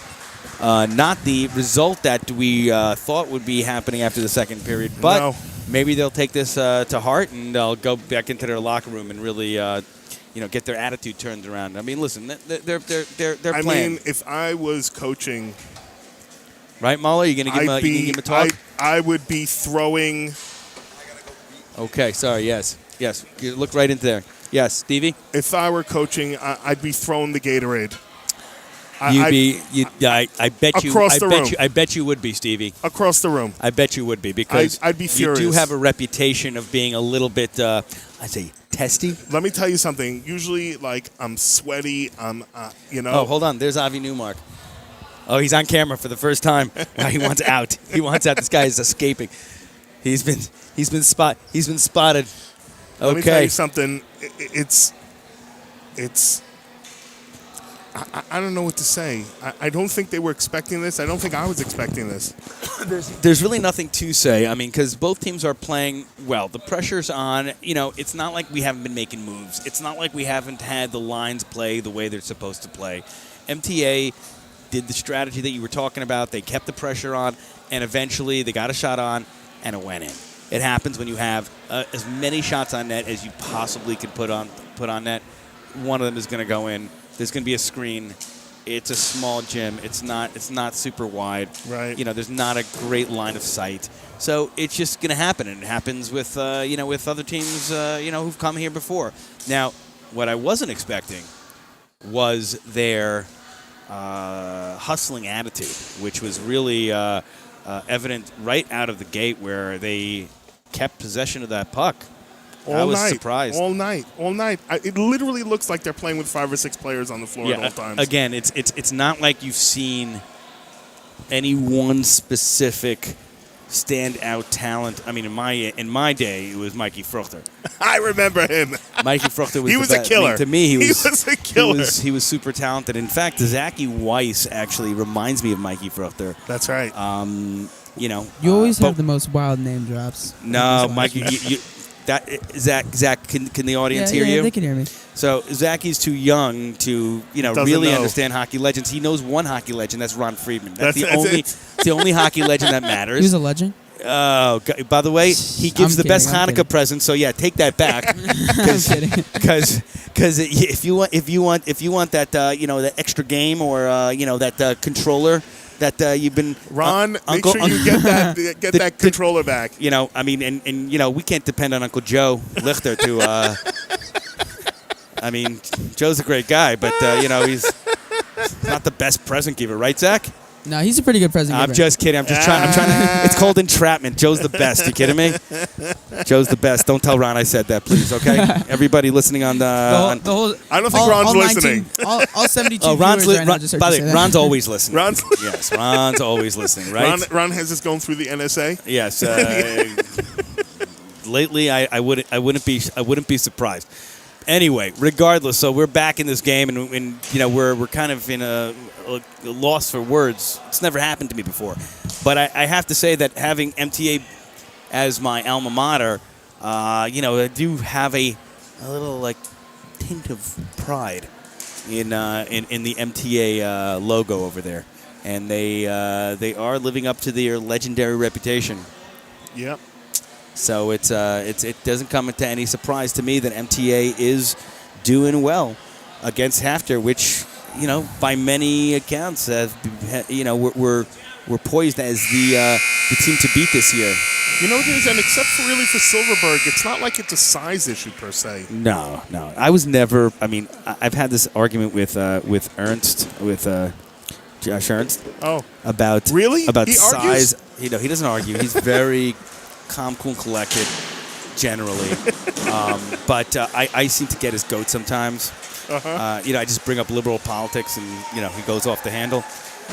Not the result that we thought would be happening after the second period, but maybe they'll take this to heart and they'll go back into their locker room and really, get their attitude turned around. I mean, listen, they're playing. I mean, if I was coaching, right, Mahler, you gonna give him a talk? I would be throwing. Okay, sorry. Yes. You look right into there. Yes, Stevie. If I were coaching, I'd be throwing the Gatorade. I bet you would be, Stevie. Across the room. I bet you would be, because I'd be furious. You do have a reputation of being a little bit, I'd say, testy. Let me tell you something. Usually, I'm sweaty. I'm. Oh, hold on. There's Avi Newmark. Oh, he's on camera for the first time. He wants out. This guy is escaping. He's been spotted. Okay. Let me tell you something. It's I don't know what to say. I don't think they were expecting this. I don't think I was expecting this. There's really nothing to say. I mean, because both teams are playing well. The pressure's on. You know, it's not like we haven't been making moves. It's not like we haven't had the lines play the way they're supposed to play. MTA did the strategy that you were talking about. They kept the pressure on, and eventually they got a shot on, and it went in. It happens when you have as many shots on net as you possibly could put on net. One of them is going to go in. There's going to be a screen. It's a small gym. It's not super wide. Right. You know, there's not a great line of sight. So it's just going to happen, and it happens with with other teams who've come here before. Now, what I wasn't expecting was their hustling attitude, which was really evident right out of the gate, where they kept possession of that puck. I was surprised. All night. It literally looks like they're playing with 5 or 6 players on the floor at all times. Again, it's not like you've seen any one specific standout talent. I mean, in my day, it was Mikey Fruchter. I remember him. Mikey Fruchter was He was a killer. I mean, to me, he was a killer. He was super talented. In fact, Zachy Weiss actually reminds me of Mikey Fruchter. That's right. You always have the most wild name drops. No, Mikey. Zach, can the audience hear you? Yeah, they can hear me. So Zachy's too young to really understand hockey legends. He knows one hockey legend. That's Ron Friedman. That's the only hockey legend that matters. He was a legend. Oh, by the way, he gives the best Hanukkah present. So yeah, take that back. I'm kidding. Because if you want that that extra game or that controller that you've been Ron, make sure you get that controller back. I mean, and we can't depend on Uncle Joe Lichter to. I mean, Joe's a great guy, but he's not the best present giver, right, Zach? No, he's a pretty good present giver. I'm just kidding. I'm trying to. It's called entrapment. Joe's the best. You kidding me? Joe's the best. Don't tell Ron I said that, please. Okay, everybody listening on the. The whole, I don't think Ron's listening. All 72 Ron's viewers right now just heard by you the say way, that. Ron's always listening. Ron's Ron's always listening, right? Ron has this going through the NSA. Yes. Lately, I wouldn't be surprised. Anyway, regardless, so we're back in this game, and we're kind of in a loss for words. It's never happened to me before, but I have to say that having MTA as my alma mater, I do have a little hint of pride in the MTA logo over there, and they are living up to their legendary reputation. Yep. So it doesn't come into any surprise to me that MTA is doing well against Hafter, which by many accounts we're poised as the team to beat this year. It is, and except for Silverberg, it's not like it's a size issue per se. No. I was never. I mean, I've had this argument with Ernst, with Josh Ernst. Oh, about really? About he size. Argues? He doesn't argue. He's very calm, cool, and collected, generally. But I seem to get his goat sometimes. Uh-huh. I just bring up liberal politics, and he goes off the handle.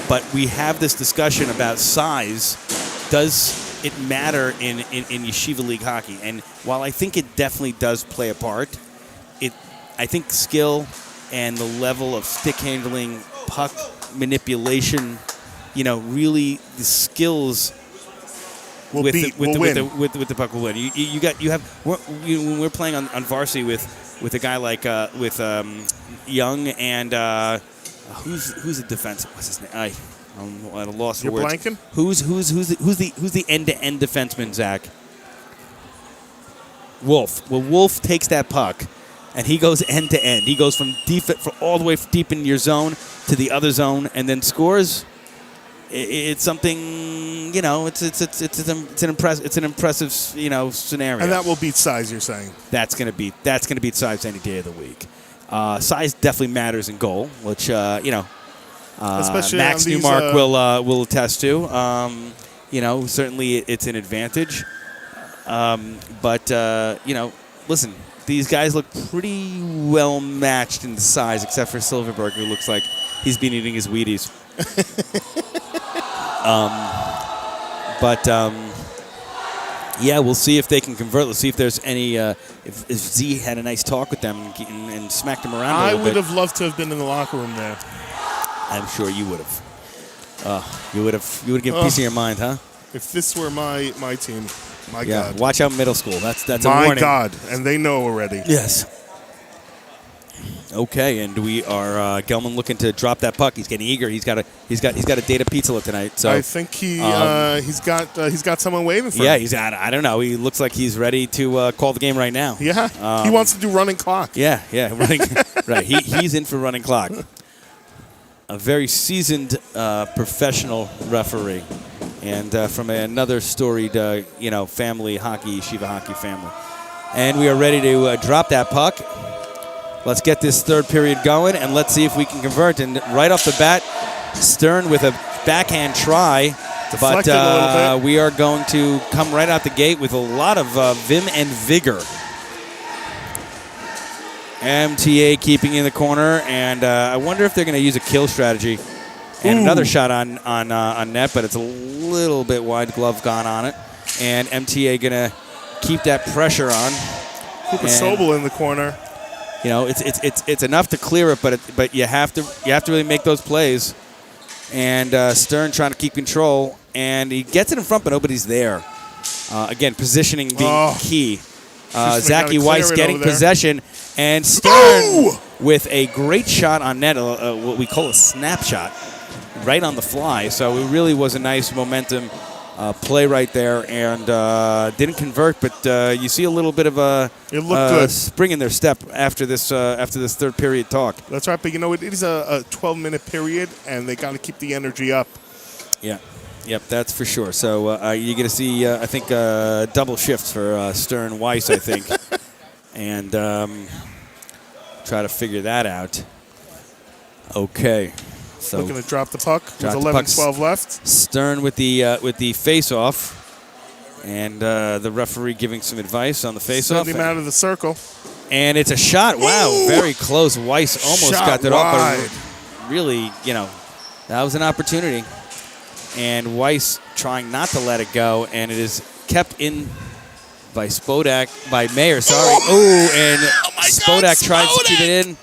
But we have this discussion about size. Does it matter in Yeshiva League hockey? And while I think it definitely does play a part, I think skill and the level of stick handling, puck manipulation, really the skills with the puck will win. When we're playing on varsity with a guy like Young and who's the defense? What's his name? I'm at a loss for words. You're blanking? Who's the end-to-end defenseman, Zach? Wolf. Well, Wolf takes that puck, and he goes end-to-end. He goes from all the way deep in your zone to the other zone, and then scores. It's something, it's an impressive, scenario. And that will beat size, you're saying? That's gonna beat size any day of the week. Size definitely matters in goal, which Especially Max on these, Newmark will attest to. Certainly it's an advantage. But listen, these guys look pretty well matched in the size, except for Silverberg, who looks like he's been eating his Wheaties. Yeah, we'll see if they can convert. Let's see if there's any. If Z had a nice talk with them and smacked them around a I little would bit. have loved to have been in the locker room there. I'm sure you would have. You would have given a piece of your mind, huh? If this were my team, my Yeah. God. Watch out, middle school. That's a My warning. God, and they know already. Yes. Okay, and we are Gelman looking to drop that puck. He's getting eager. He's got a data pizza tonight. So I think he's got someone waiting for yeah, him. he's at. I don't know. He looks like he's ready to call the game right now. Yeah, he wants to do running clock. Yeah, running. Right, he's in for running clock. A very seasoned professional referee, and from another storied family hockey, Yeshiva hockey family. And we are ready to drop that puck. Let's get this third period going, and let's see if we can convert. And right off the bat, Stern with a backhand try, but Deflected a little bit. we are going to come right out the gate with a lot of vim and vigor. MTA keeping in the corner, and I wonder if they're going to use a kill strategy. And another shot on net, but it's a little bit wide. Glove gone on it, and MTA going to keep that pressure on. Cooper Sobel in the corner. You know, it's enough to clear it, but you have to really make those plays. And Stern trying to keep control, and he gets it in front, but nobody's there. Again, positioning being key. Zachy Weiss getting possession, and Stern with a great shot on net, what we call a snapshot, right on the fly. So it really was a nice momentum play right there, and didn't convert, but you see a little bit of a spring in their step after this third period talk. That's right, but it is a 12-minute period, and they got to keep the energy up. Yeah. Yep, that's for sure. So you're going to see, I think, double shifts for Stern Weiss, I think, and try to figure that out. Okay. So looking to drop the puck with drop the 11-12 left. Stern with the face-off, and the referee giving some advice on the face-off. Send him out of the circle. And it's a shot. Wow, very close. Weiss almost Shot got that wide. off, but really, that was an opportunity. And Weiss trying not to let it go, and it is kept in by Mayer, sorry. And Spodak tries to keep it in.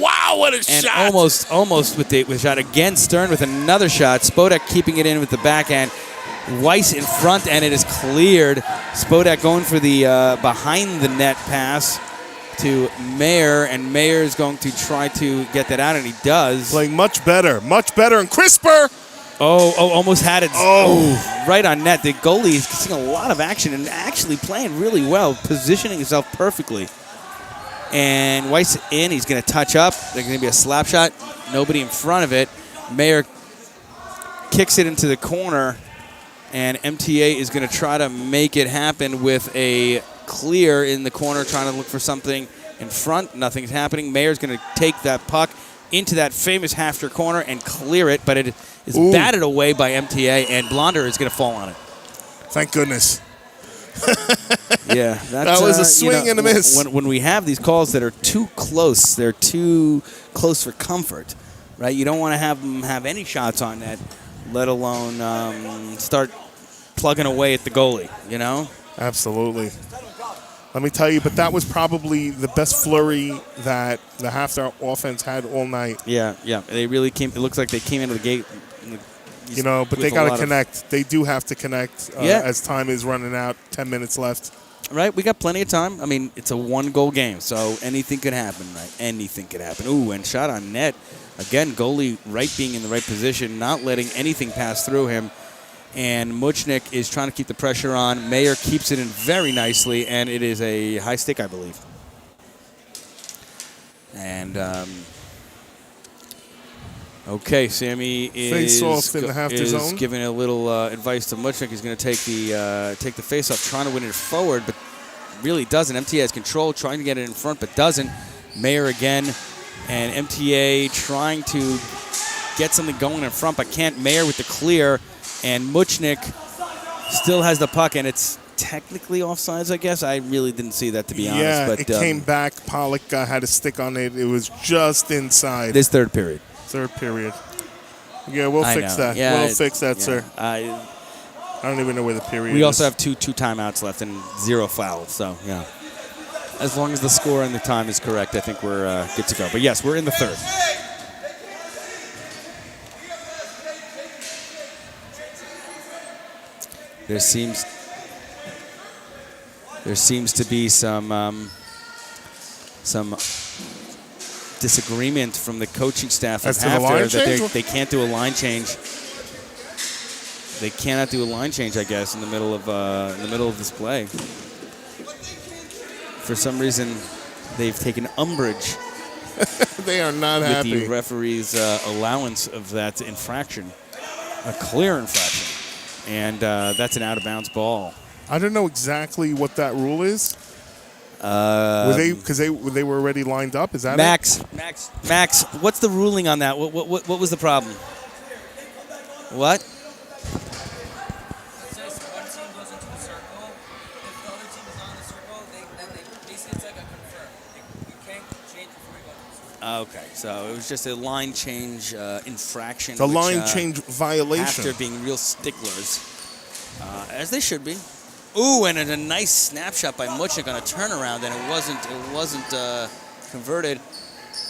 Wow, what a And shot. almost with the shot. Again, Stern with another shot. Spodak keeping it in with the backhand. Weiss in front, and it is cleared. Spodak going for the behind the net pass to Mayer, and Mayer is going to try to get that out, and he does. Playing much better, and crisper. Almost had it. Right on net. The goalie is seeing a lot of action and actually playing really well, positioning himself perfectly. And Weiss in. He's going to touch up. There's going to be a slap shot. Nobody in front of it. Mayer kicks it into the corner, and MTA is going to try to make it happen with a clear in the corner, trying to look for something in front. Nothing's happening. Mayer's going to take that puck into that famous Hafter corner and clear it, but it is batted away by MTA, and Blonder is going to fall on it. Thank goodness. Yeah, that was a swing and a miss. When we have these calls that are too close, they're too close for comfort, right? You don't want to have them have any shots on net, let alone start plugging away at the goalie, Absolutely. Let me tell you, but that was probably the best flurry that the Hafter offense had all night. Yeah. They really came. It looks like they came into the gate. But they got to connect. They do have to connect as time is running out. 10 minutes left. Right, we got plenty of time. I mean, it's a one-goal game, so anything could happen, right? Anything could happen. And shot on net. Again, goalie right being in the right position, not letting anything pass through him. And Muchnik is trying to keep the pressure on. Mayer keeps it in very nicely, and it is a high stick, I believe. And, okay, Sammy Face off in the Hafter zone. Giving a little advice to Muchnik. He's going to take the face-off, trying to win it forward, but really doesn't. MTA has control, trying to get it in front, but doesn't. Mayer again, and MTA trying to get something going in front, but can't. Mayer with the clear, and Muchnik still has the puck, and it's technically offsides, I guess. I really didn't see that, to be honest. Yeah, but it came back. Pollock had a stick on it. It was just inside. This third period. Third period. Yeah, we'll fix that. Yeah, we'll fix that, sir. I don't even know where the period is. We also have two timeouts left and 0 fouls. So, yeah. As long as the score and the time is correct, I think we're good to go. But, yes, we're in the third. There seems to be some disagreement from the coaching staff As to the after line that change? they can't do a line change. They cannot do a line change, I guess, in the middle of this play. For some reason, they've taken umbrage They are not with happy. the referee's allowance of that infraction, a clear infraction, and that's an out-of-bounds ball. I don't know exactly what that rule is. Were they were already lined up? Is that Max, what's the ruling on that? What was the problem? What? Okay, so it was just a line change infraction. The which, line change violation. After being real sticklers, as they should be. Ooh, and a nice snapshot by Muchnik on a turnaround, and it wasn't converted.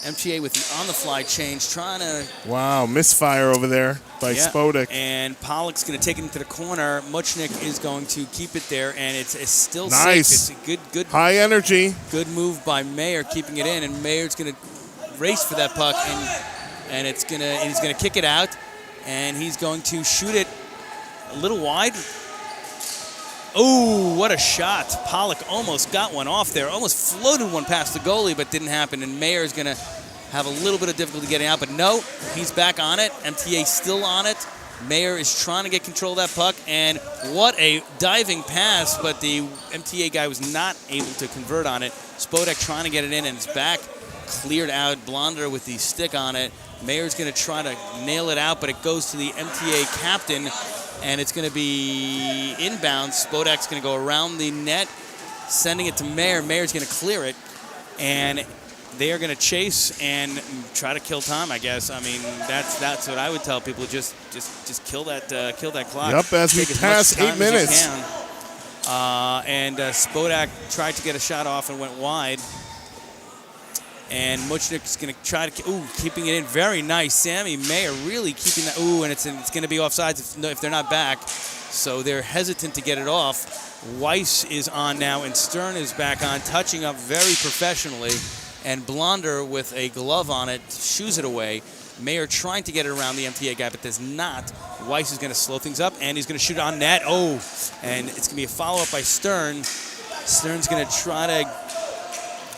MTA with the on-the-fly change, trying to... Wow, misfire over there by Spodek. And Pollock's going to take it into the corner. Muchnik is going to keep it there, and it's still Nice. safe. It's a good High energy. Good move by Mayer, keeping it in, and Mayer's going to race for that puck, and he's going to kick it out, and he's going to shoot it a little wide. Oh, what a shot. Pollock almost got one off there, almost floated one past the goalie, but didn't happen, and Mayer is going to have a little bit of difficulty getting out, but no, he's back on it. MTA still on it. Mayer is trying to get control of that puck, and what a diving pass, but the MTA guy was not able to convert on it. Spodek trying to get it in, and it's back. Cleared out. Blonder with the stick on it. Mayer's going to try to nail it out, but it goes to the MTA captain, and it's going to be inbounds. Spodek's going to go around the net, sending it to Mayer. Mayer's going to clear it, and they are going to chase and try to kill time, I guess. I mean, that's what I would tell people. Just kill that clock. Yep, as we Take pass much 8 time as you minutes. can. And Spodek tried to get a shot off and went wide. And Muchnik's going to try to keeping it in. Very nice. Sammy Mayer really keeping that. And it's going to be offsides if they're not back. So they're hesitant to get it off. Weiss is on now, and Stern is back on, touching up very professionally. And Blonder with a glove on it shoos it away. Mayer trying to get it around the MTA guy, but does not. Weiss is going to slow things up, and he's going to shoot on net. And it's going to be a follow-up by Stern. Stern's going to try to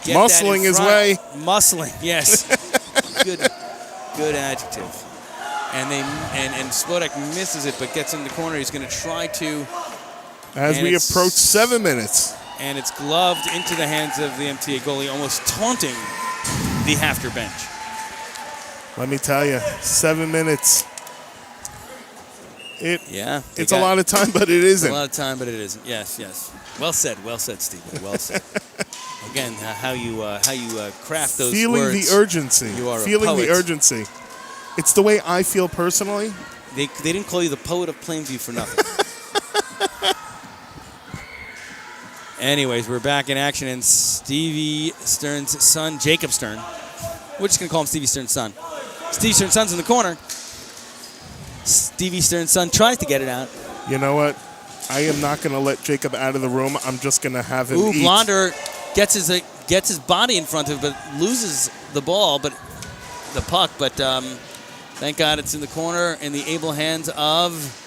get muscling his way. Muscling, yes. good adjective. And Spodek misses it, but gets in the corner. He's going to try to. As we approach 7 minutes. And it's gloved into the hands of the MTA goalie, almost taunting the after bench. Let me tell you, 7 minutes. It's a lot of time, but it isn't. It's a lot of time, but it isn't. Yes. Well said, Stephen. Well said. Again, how you craft those feeling words. The urgency. You are feeling a poet. the urgency. It's the way I feel personally. They didn't call you the poet of Plainview for nothing. Anyways, we're back in action, and Stevie Stern's son, Jacob Stern. We're just going to call him Stevie Stern's son. Stevie Stern's son's in the corner. Stevie Stern's son tries to get it out. You know what? I am not going to let Jacob out of the room. I'm just going to have him eat. Blonder gets his body in front of it, but loses the puck. But thank God it's in the corner in the able hands of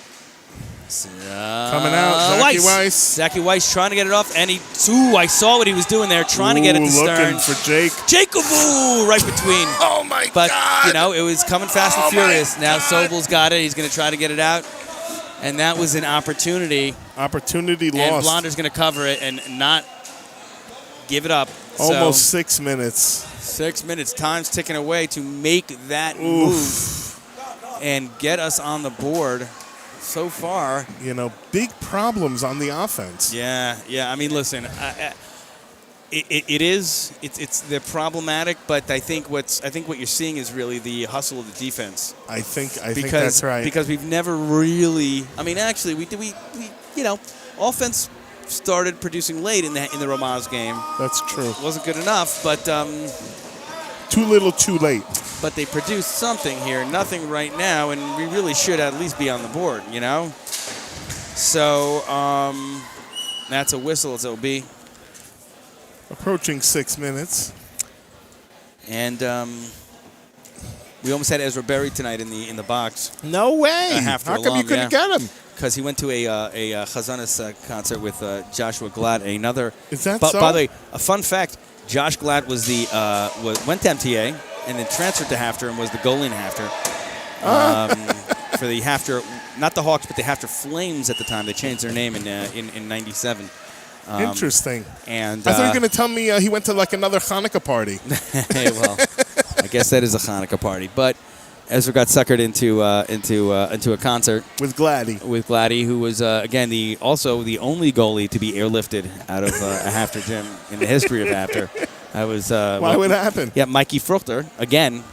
coming out, Zachy Weiss trying to get it off, and I saw what he was doing there, trying to get it to Stern. Looking for Jake. Jacob, right between. Oh my but, God! But it was coming fast and furious. Now Sobel's got it. He's going to try to get it out. And that was an opportunity. Opportunity lost. And Blonder's going to cover it and not give it up. Almost 6 minutes. 6 minutes. Time's ticking away to make that move and get us on the board. So far, big problems on the offense. Yeah. I mean, listen, It is. They're problematic, but I think what you're seeing is really the hustle of the defense. I think that's right. Because we've never really. I mean, actually, we offense started producing late in the Ramaz game. That's true. It wasn't good enough, but Too little, too late. but they produced something here. Nothing right now, and we really should at least be on the board. So that's a whistle. It's OB. Approaching 6 minutes. And we almost had Ezra Berry tonight in the box No way. How Hafter come you couldn't get him? because he went to a Chazanis concert with Joshua Glatt. Another. Is that But so? by the way, a fun fact: Josh Glatt was went to MTA and then transferred to Hafter and was the goalie in Hafter for the Hafter, not the Hawks, but the Hafter Flames at the time. They changed their name in '97. Interesting. And I thought you were going to tell me he went to like another Hanukkah party. hey, well, I guess that is a Hanukkah party. But Ezra got suckered into a concert With Gladdy. with Gladdy, who was again also the only goalie to be airlifted out of a Hafter gym in the history of Hafter. I was. Why would it happen? Yeah, Mikey Fruchter again.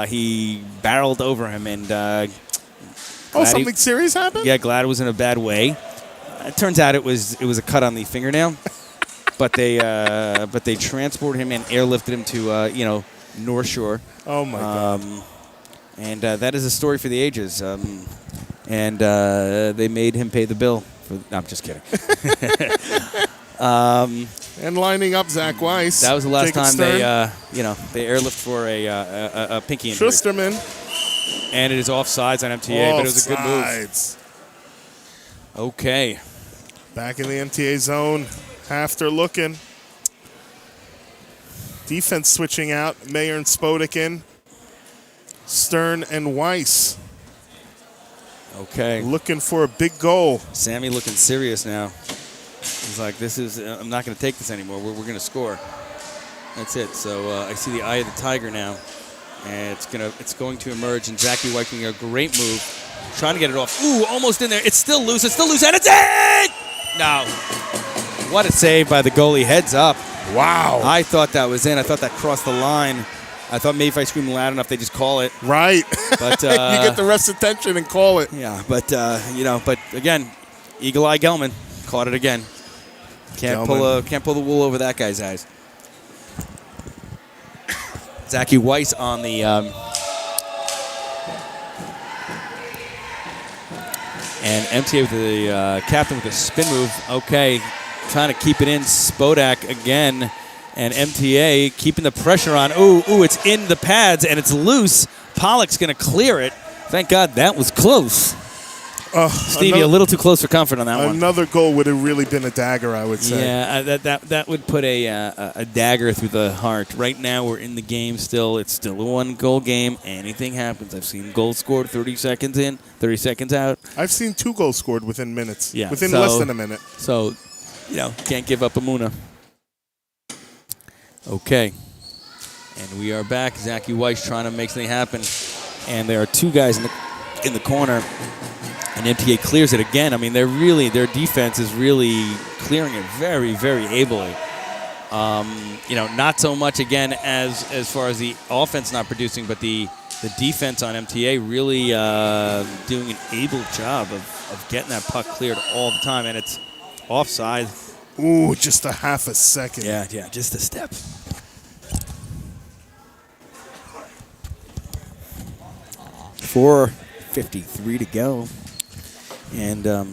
He barreled over him, and Something serious happened? yeah, Glad was in a bad way. It turns out it was a cut on the fingernail, but they transported him and airlifted him to North Shore. Oh my God. And that is a story for the ages. And they made him pay the bill. No, I'm just kidding. And lining up Zach Weiss. That was the last Jacob time Stern, they airlift for a pinky injury. Schusterman. And it is offsides on MTA, but it was a good move. Offsides. Okay. Back in the MTA zone. Hafter looking. Defense switching out. Mayer and Spodik in. Stern and Weiss Okay. looking for a big goal. Sammy looking serious now. He's like, "This is. I'm not going to take this anymore. We're going to score." That's it. So I see the eye of the tiger now, and it's going to emerge. And Zachy White making a great move, trying to get it off. Ooh, almost in there. It's still loose. And it's in. No. What a save by the goalie. Heads up. Wow. I thought that was in. I thought that crossed the line. I thought maybe if I screamed loud enough, they just call it. Right. But you get the ref's attention and call it. Yeah, but but again, Eagle Eye Gelman caught it again. Can't pull the wool over that guy's eyes. Zachy Weiss on the and MTA with the captain with a spin move. Okay, trying to keep it in. Spodak again, and MTA keeping the pressure on. Ooh, it's in the pads and it's loose. Pollock's going to clear it. Thank God that was close. Stevie, a little too close for comfort on that one. Another goal would have really been a dagger, I would say. Yeah, that would put a dagger through the heart. Right now, we're in the game still. It's still a one-goal game. Anything happens. I've seen goals scored 30 seconds in, 30 seconds out. I've seen 2 goals scored within minutes. Yeah, within less than a minute. So, can't give up Amuna. Okay. And we are back. Zachy Weiss trying to make something happen. And there are 2 guys in the corner. And MTA clears it again. I mean, their defense is really clearing it very, very ably. Not so much again as far as the offense not producing, but the defense on MTA really doing an able job of getting that puck cleared all the time, and it's offside. Ooh, just a half a second. Yeah, just a step. .53 to go. And the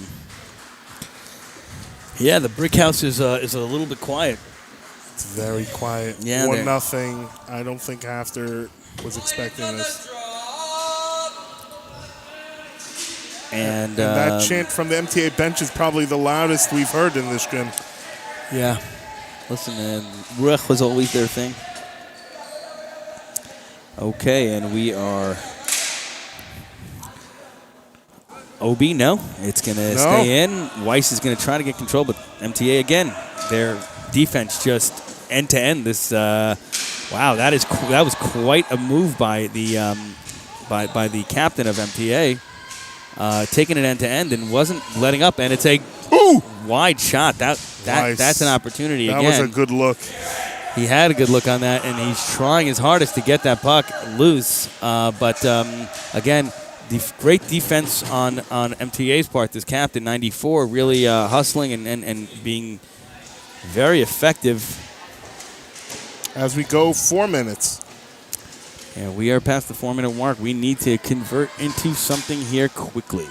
brick house is a little bit quiet. It's very quiet. Yeah, 1-0. I don't think Hafter was expecting this. And that chant from the MTA bench is probably the loudest we've heard in this gym. Yeah. Listen, Ruach was always their thing. Okay, and we are... OB, no. It's going to stay in. Weiss is going to try to get control, but MTA, again, their defense just end-to-end. Wow, that was quite a move by the by the captain of MTA, taking it end-to-end and wasn't letting up. And it's a wide shot. That Nice. That's an opportunity That again. was a good look. He had a good look on that, and he's trying his hardest to get that puck loose. But again, great defense on MTA's part. This captain, 94, really hustling and being very effective. As we go 4 minutes. And we are past the 4-minute mark. We need to convert into something here quickly.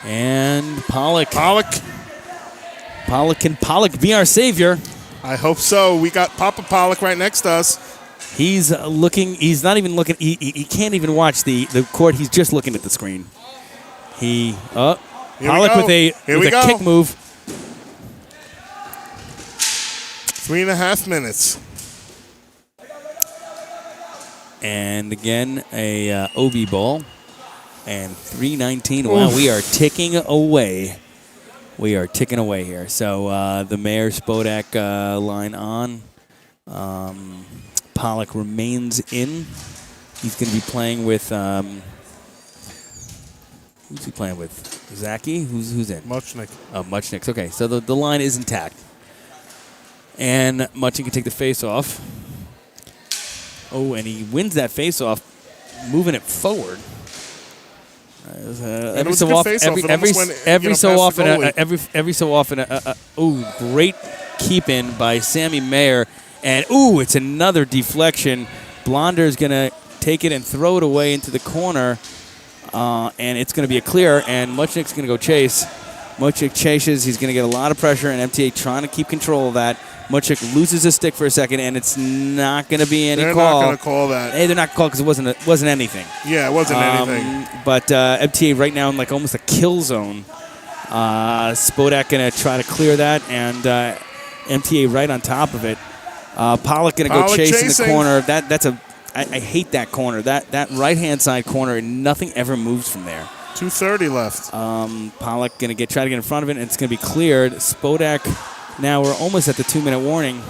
And Pollock. Can Pollock be our savior? I hope so. We got Papa Pollock right next to us. He's looking. He's not even looking. He can't even watch the court. He's just looking at the screen. Pollock with a kick move. 3.5 minutes. And again, a OB ball. And 3:19. Wow, we are ticking away. We are ticking away here. So the Mayor Spodak line on. Pollock remains in. He's going to be playing with. Who's he playing with? Zaki? Who's in? Muchnick. Oh, Muchnick's. Okay, so the line is intact. And Muchnick can take the face off. Oh, and he wins that face off, moving it forward. Every so often, great keep in by Sammy Mayer, and it's another deflection. Blonder's gonna take it and throw it away into the corner, and it's gonna be a clear. And Muchnick's gonna go chase. Muchnick chases. He's gonna get a lot of pressure, and MTA trying to keep control of that. Muchnick loses his stick for a second, and it's not going to be any They're call. They're not going to call that. Hey, they're not called because it wasn't anything. Yeah, it wasn't anything. But MTA right now in like almost a kill zone. Spodak going to try to clear that, and MTA right on top of it. Pollock going to go chase in the corner. I hate that corner. That right-hand side corner, nothing ever moves from there. 2:30 left. Pollock going to try to get in front of it, and it's going to be cleared. Spodak. Now we're almost at the 2-minute warning.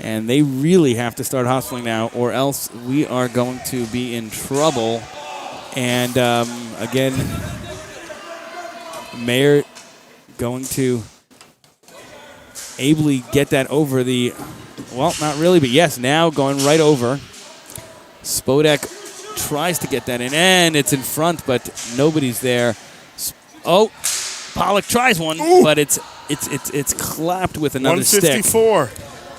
And they really have to start hustling now, or else we are going to be in trouble. And again, Mayer going to ably get that over the, well, not really, but yes, now going right over. Spodak tries to get that in, and it's in front, but nobody's there. Pollock tries one, but it's clapped with another stick. 154.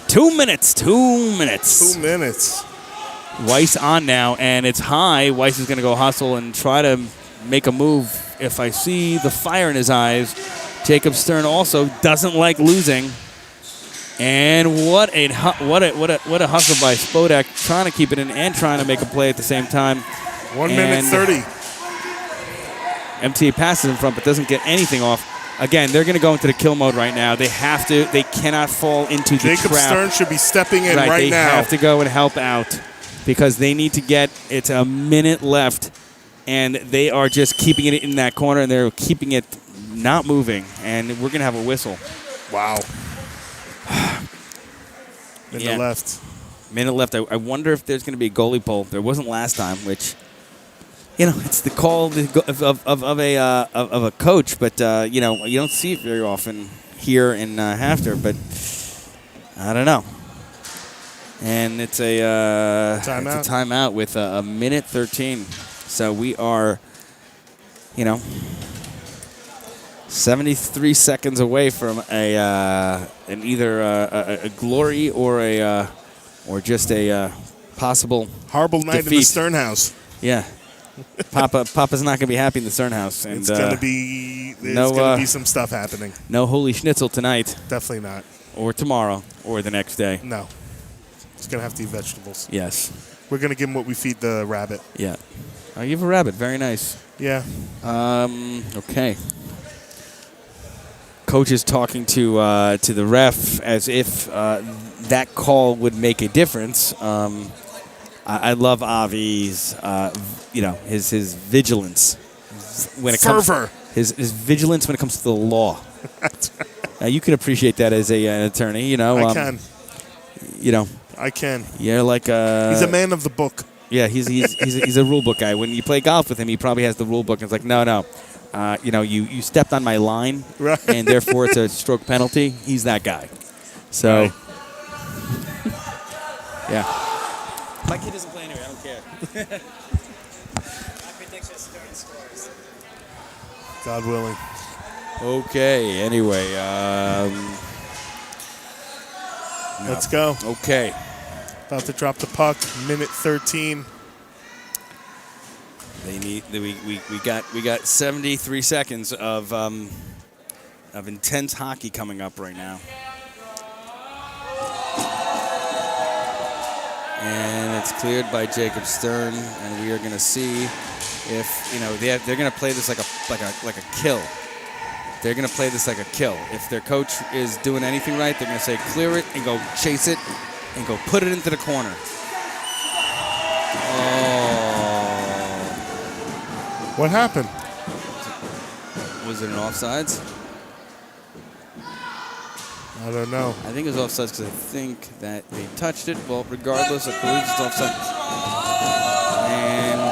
2 minutes. 2 minutes. 2 minutes. Weiss on now, and it's high. Weiss is going to go hustle and try to make a move. If I see the fire in his eyes, Jacob Stern also doesn't like losing. And what a hustle by Spodak, trying to keep it in and trying to make a play at the same time. 1 minute 30. MTA passes in front but doesn't get anything off. Again, they're going to go into the kill mode right now. They have to. They cannot fall into the Jacob trap. Stern should be stepping in right they now. They have to go and help out because they need to get. It's a minute left, and they are just keeping it in that corner, and they're keeping it not moving. And we're going to have a whistle. Wow. Minute left. Minute left. I wonder if there's going to be a goalie pull. There wasn't last time, which. It's the call of a coach, but you don't see it very often here in Hafter. But I don't know. And it's a timeout with a minute 13. So we are, 73 seconds away from either a glory or just a possible horrible night defeat. in the Stern house. Yeah. Papa's not going to be happy in the Stern house. And it's going to be some stuff happening. No holy schnitzel tonight. Definitely not. Or tomorrow. Or the next day. No. It's going to have to eat vegetables. Yes. We're going to give him what we feed the rabbit. Yeah. I give a rabbit. Very nice. Yeah. Okay. Coach is talking to the ref as if that call would make a difference. I love Avi's, his vigilance when it fervor. His vigilance when it comes to the law. Now you can appreciate that as an attorney. I can. I can. You're like he's a man of the book. Yeah, he's a rule book guy. When you play golf with him, he probably has the rule book. And it's like, no. You stepped on my line, Right. and therefore it's a stroke penalty. He's that guy. So, Right. yeah. My kid doesn't play anyway. I don't care. My prediction is starting scores. God willing. Okay. Anyway. Let's go. Okay. About to drop the puck. Minute 13. We got 73 seconds of intense hockey coming up right now. And it's cleared by Jacob Stern, and we are going to see if they're going to play this like a kill. They're going to play this like a kill. If their coach is doing anything right, they're going to say clear it and go chase it and go put it into the corner. What happened? Was it an offsides? I don't know. I think it was offsides because I think that they touched it. Well, regardless, I believe it's offside. And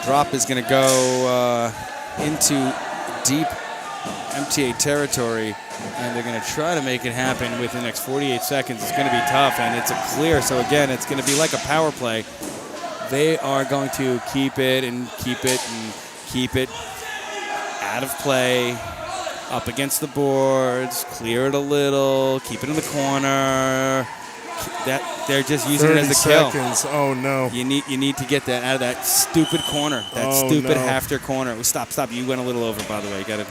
drop is going to go into deep MTA territory, and they're going to try to make it happen within the next 48 seconds. It's going to be tough, and it's a clear. So, again, it's going to be like a power play. They are going to keep it and keep it and keep it out of play, up against the boards, clear it a little, keep it in the corner. That they're just using it as a 30 kill. seconds. Oh, no. You need to get that out of that stupid corner, that Oh, stupid no. after corner. Stop! You went a little over, by the way. You got to.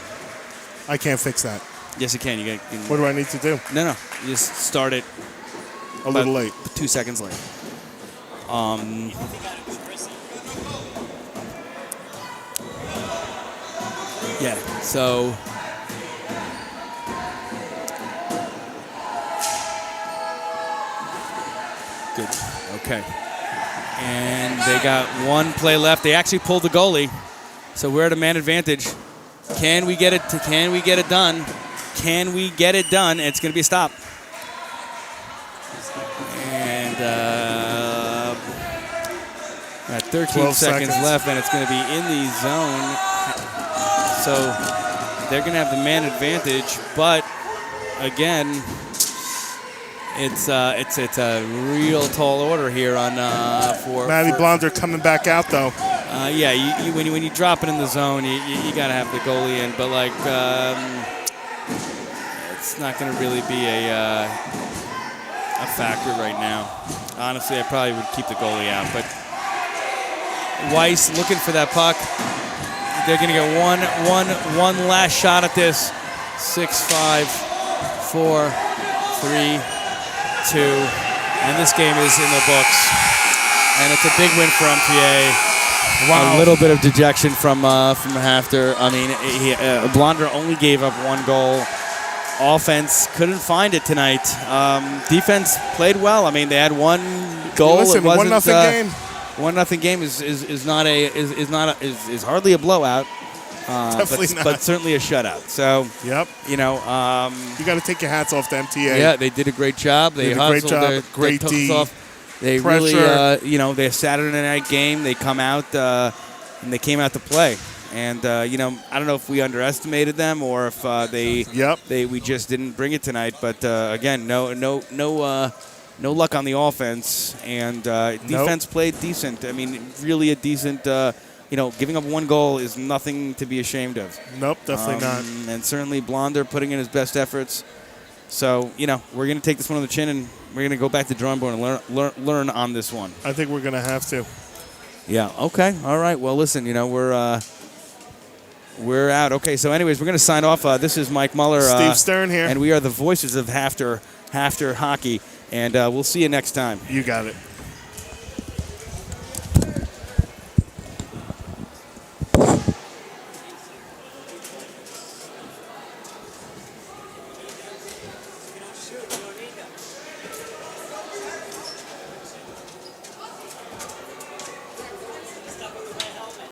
I can't fix that. Yes, you can. You got. What do I need to do? No. You just start it A little late. 2 seconds late. Yeah. So. Good. Okay. And they got one play left. They actually pulled the goalie, so we're at a man advantage. Can we get it? Can we get it done? Can we get it done? It's going to be a stop. And got 13 seconds left, and it's going to be in the zone. So they're going to have the man advantage, but again, it's a real tall order here on for Matty Blonder coming back out though. Yeah, when you drop it in the zone, you got to have the goalie in, but like it's not going to really be a factor right now. Honestly, I probably would keep the goalie out, but Weiss looking for that puck. They're going to get one last shot at this. 6-5, 4, 3, 2, and this game is in the books. And it's a big win for MTA. Wow. A little bit of dejection from Hafter. I mean, Blonder only gave up one goal. Offense couldn't find it tonight. Defense played well. I mean, they had one goal. Listen, it wasn't 1-0 game. 1-0 game is hardly a blowout. Definitely not. But certainly a shutout. So Yep. you know, You got to take your hats off to MTA. yeah, they did a great job. They Did a great hustled job, their great took D, us off. They pressure. really, their Saturday night game, they come out and they came out to play. And I don't know if we underestimated them or if we just didn't bring it tonight. But again, no luck on the offense, and defense played decent. I mean, really a decent. Giving up one goal is nothing to be ashamed of. Nope, definitely not. And certainly Blonder putting in his best efforts. So we're going to take this one on the chin, and we're going to go back to drawing board and learn on this one. I think we're going to have to. Yeah. Okay. All right. Well, listen. We're out. Okay. So, anyways, we're going to sign off. This is Mike Muller, Steve Stern here, and we are the voices of Hafter Hockey. And we'll see you next time. You got it.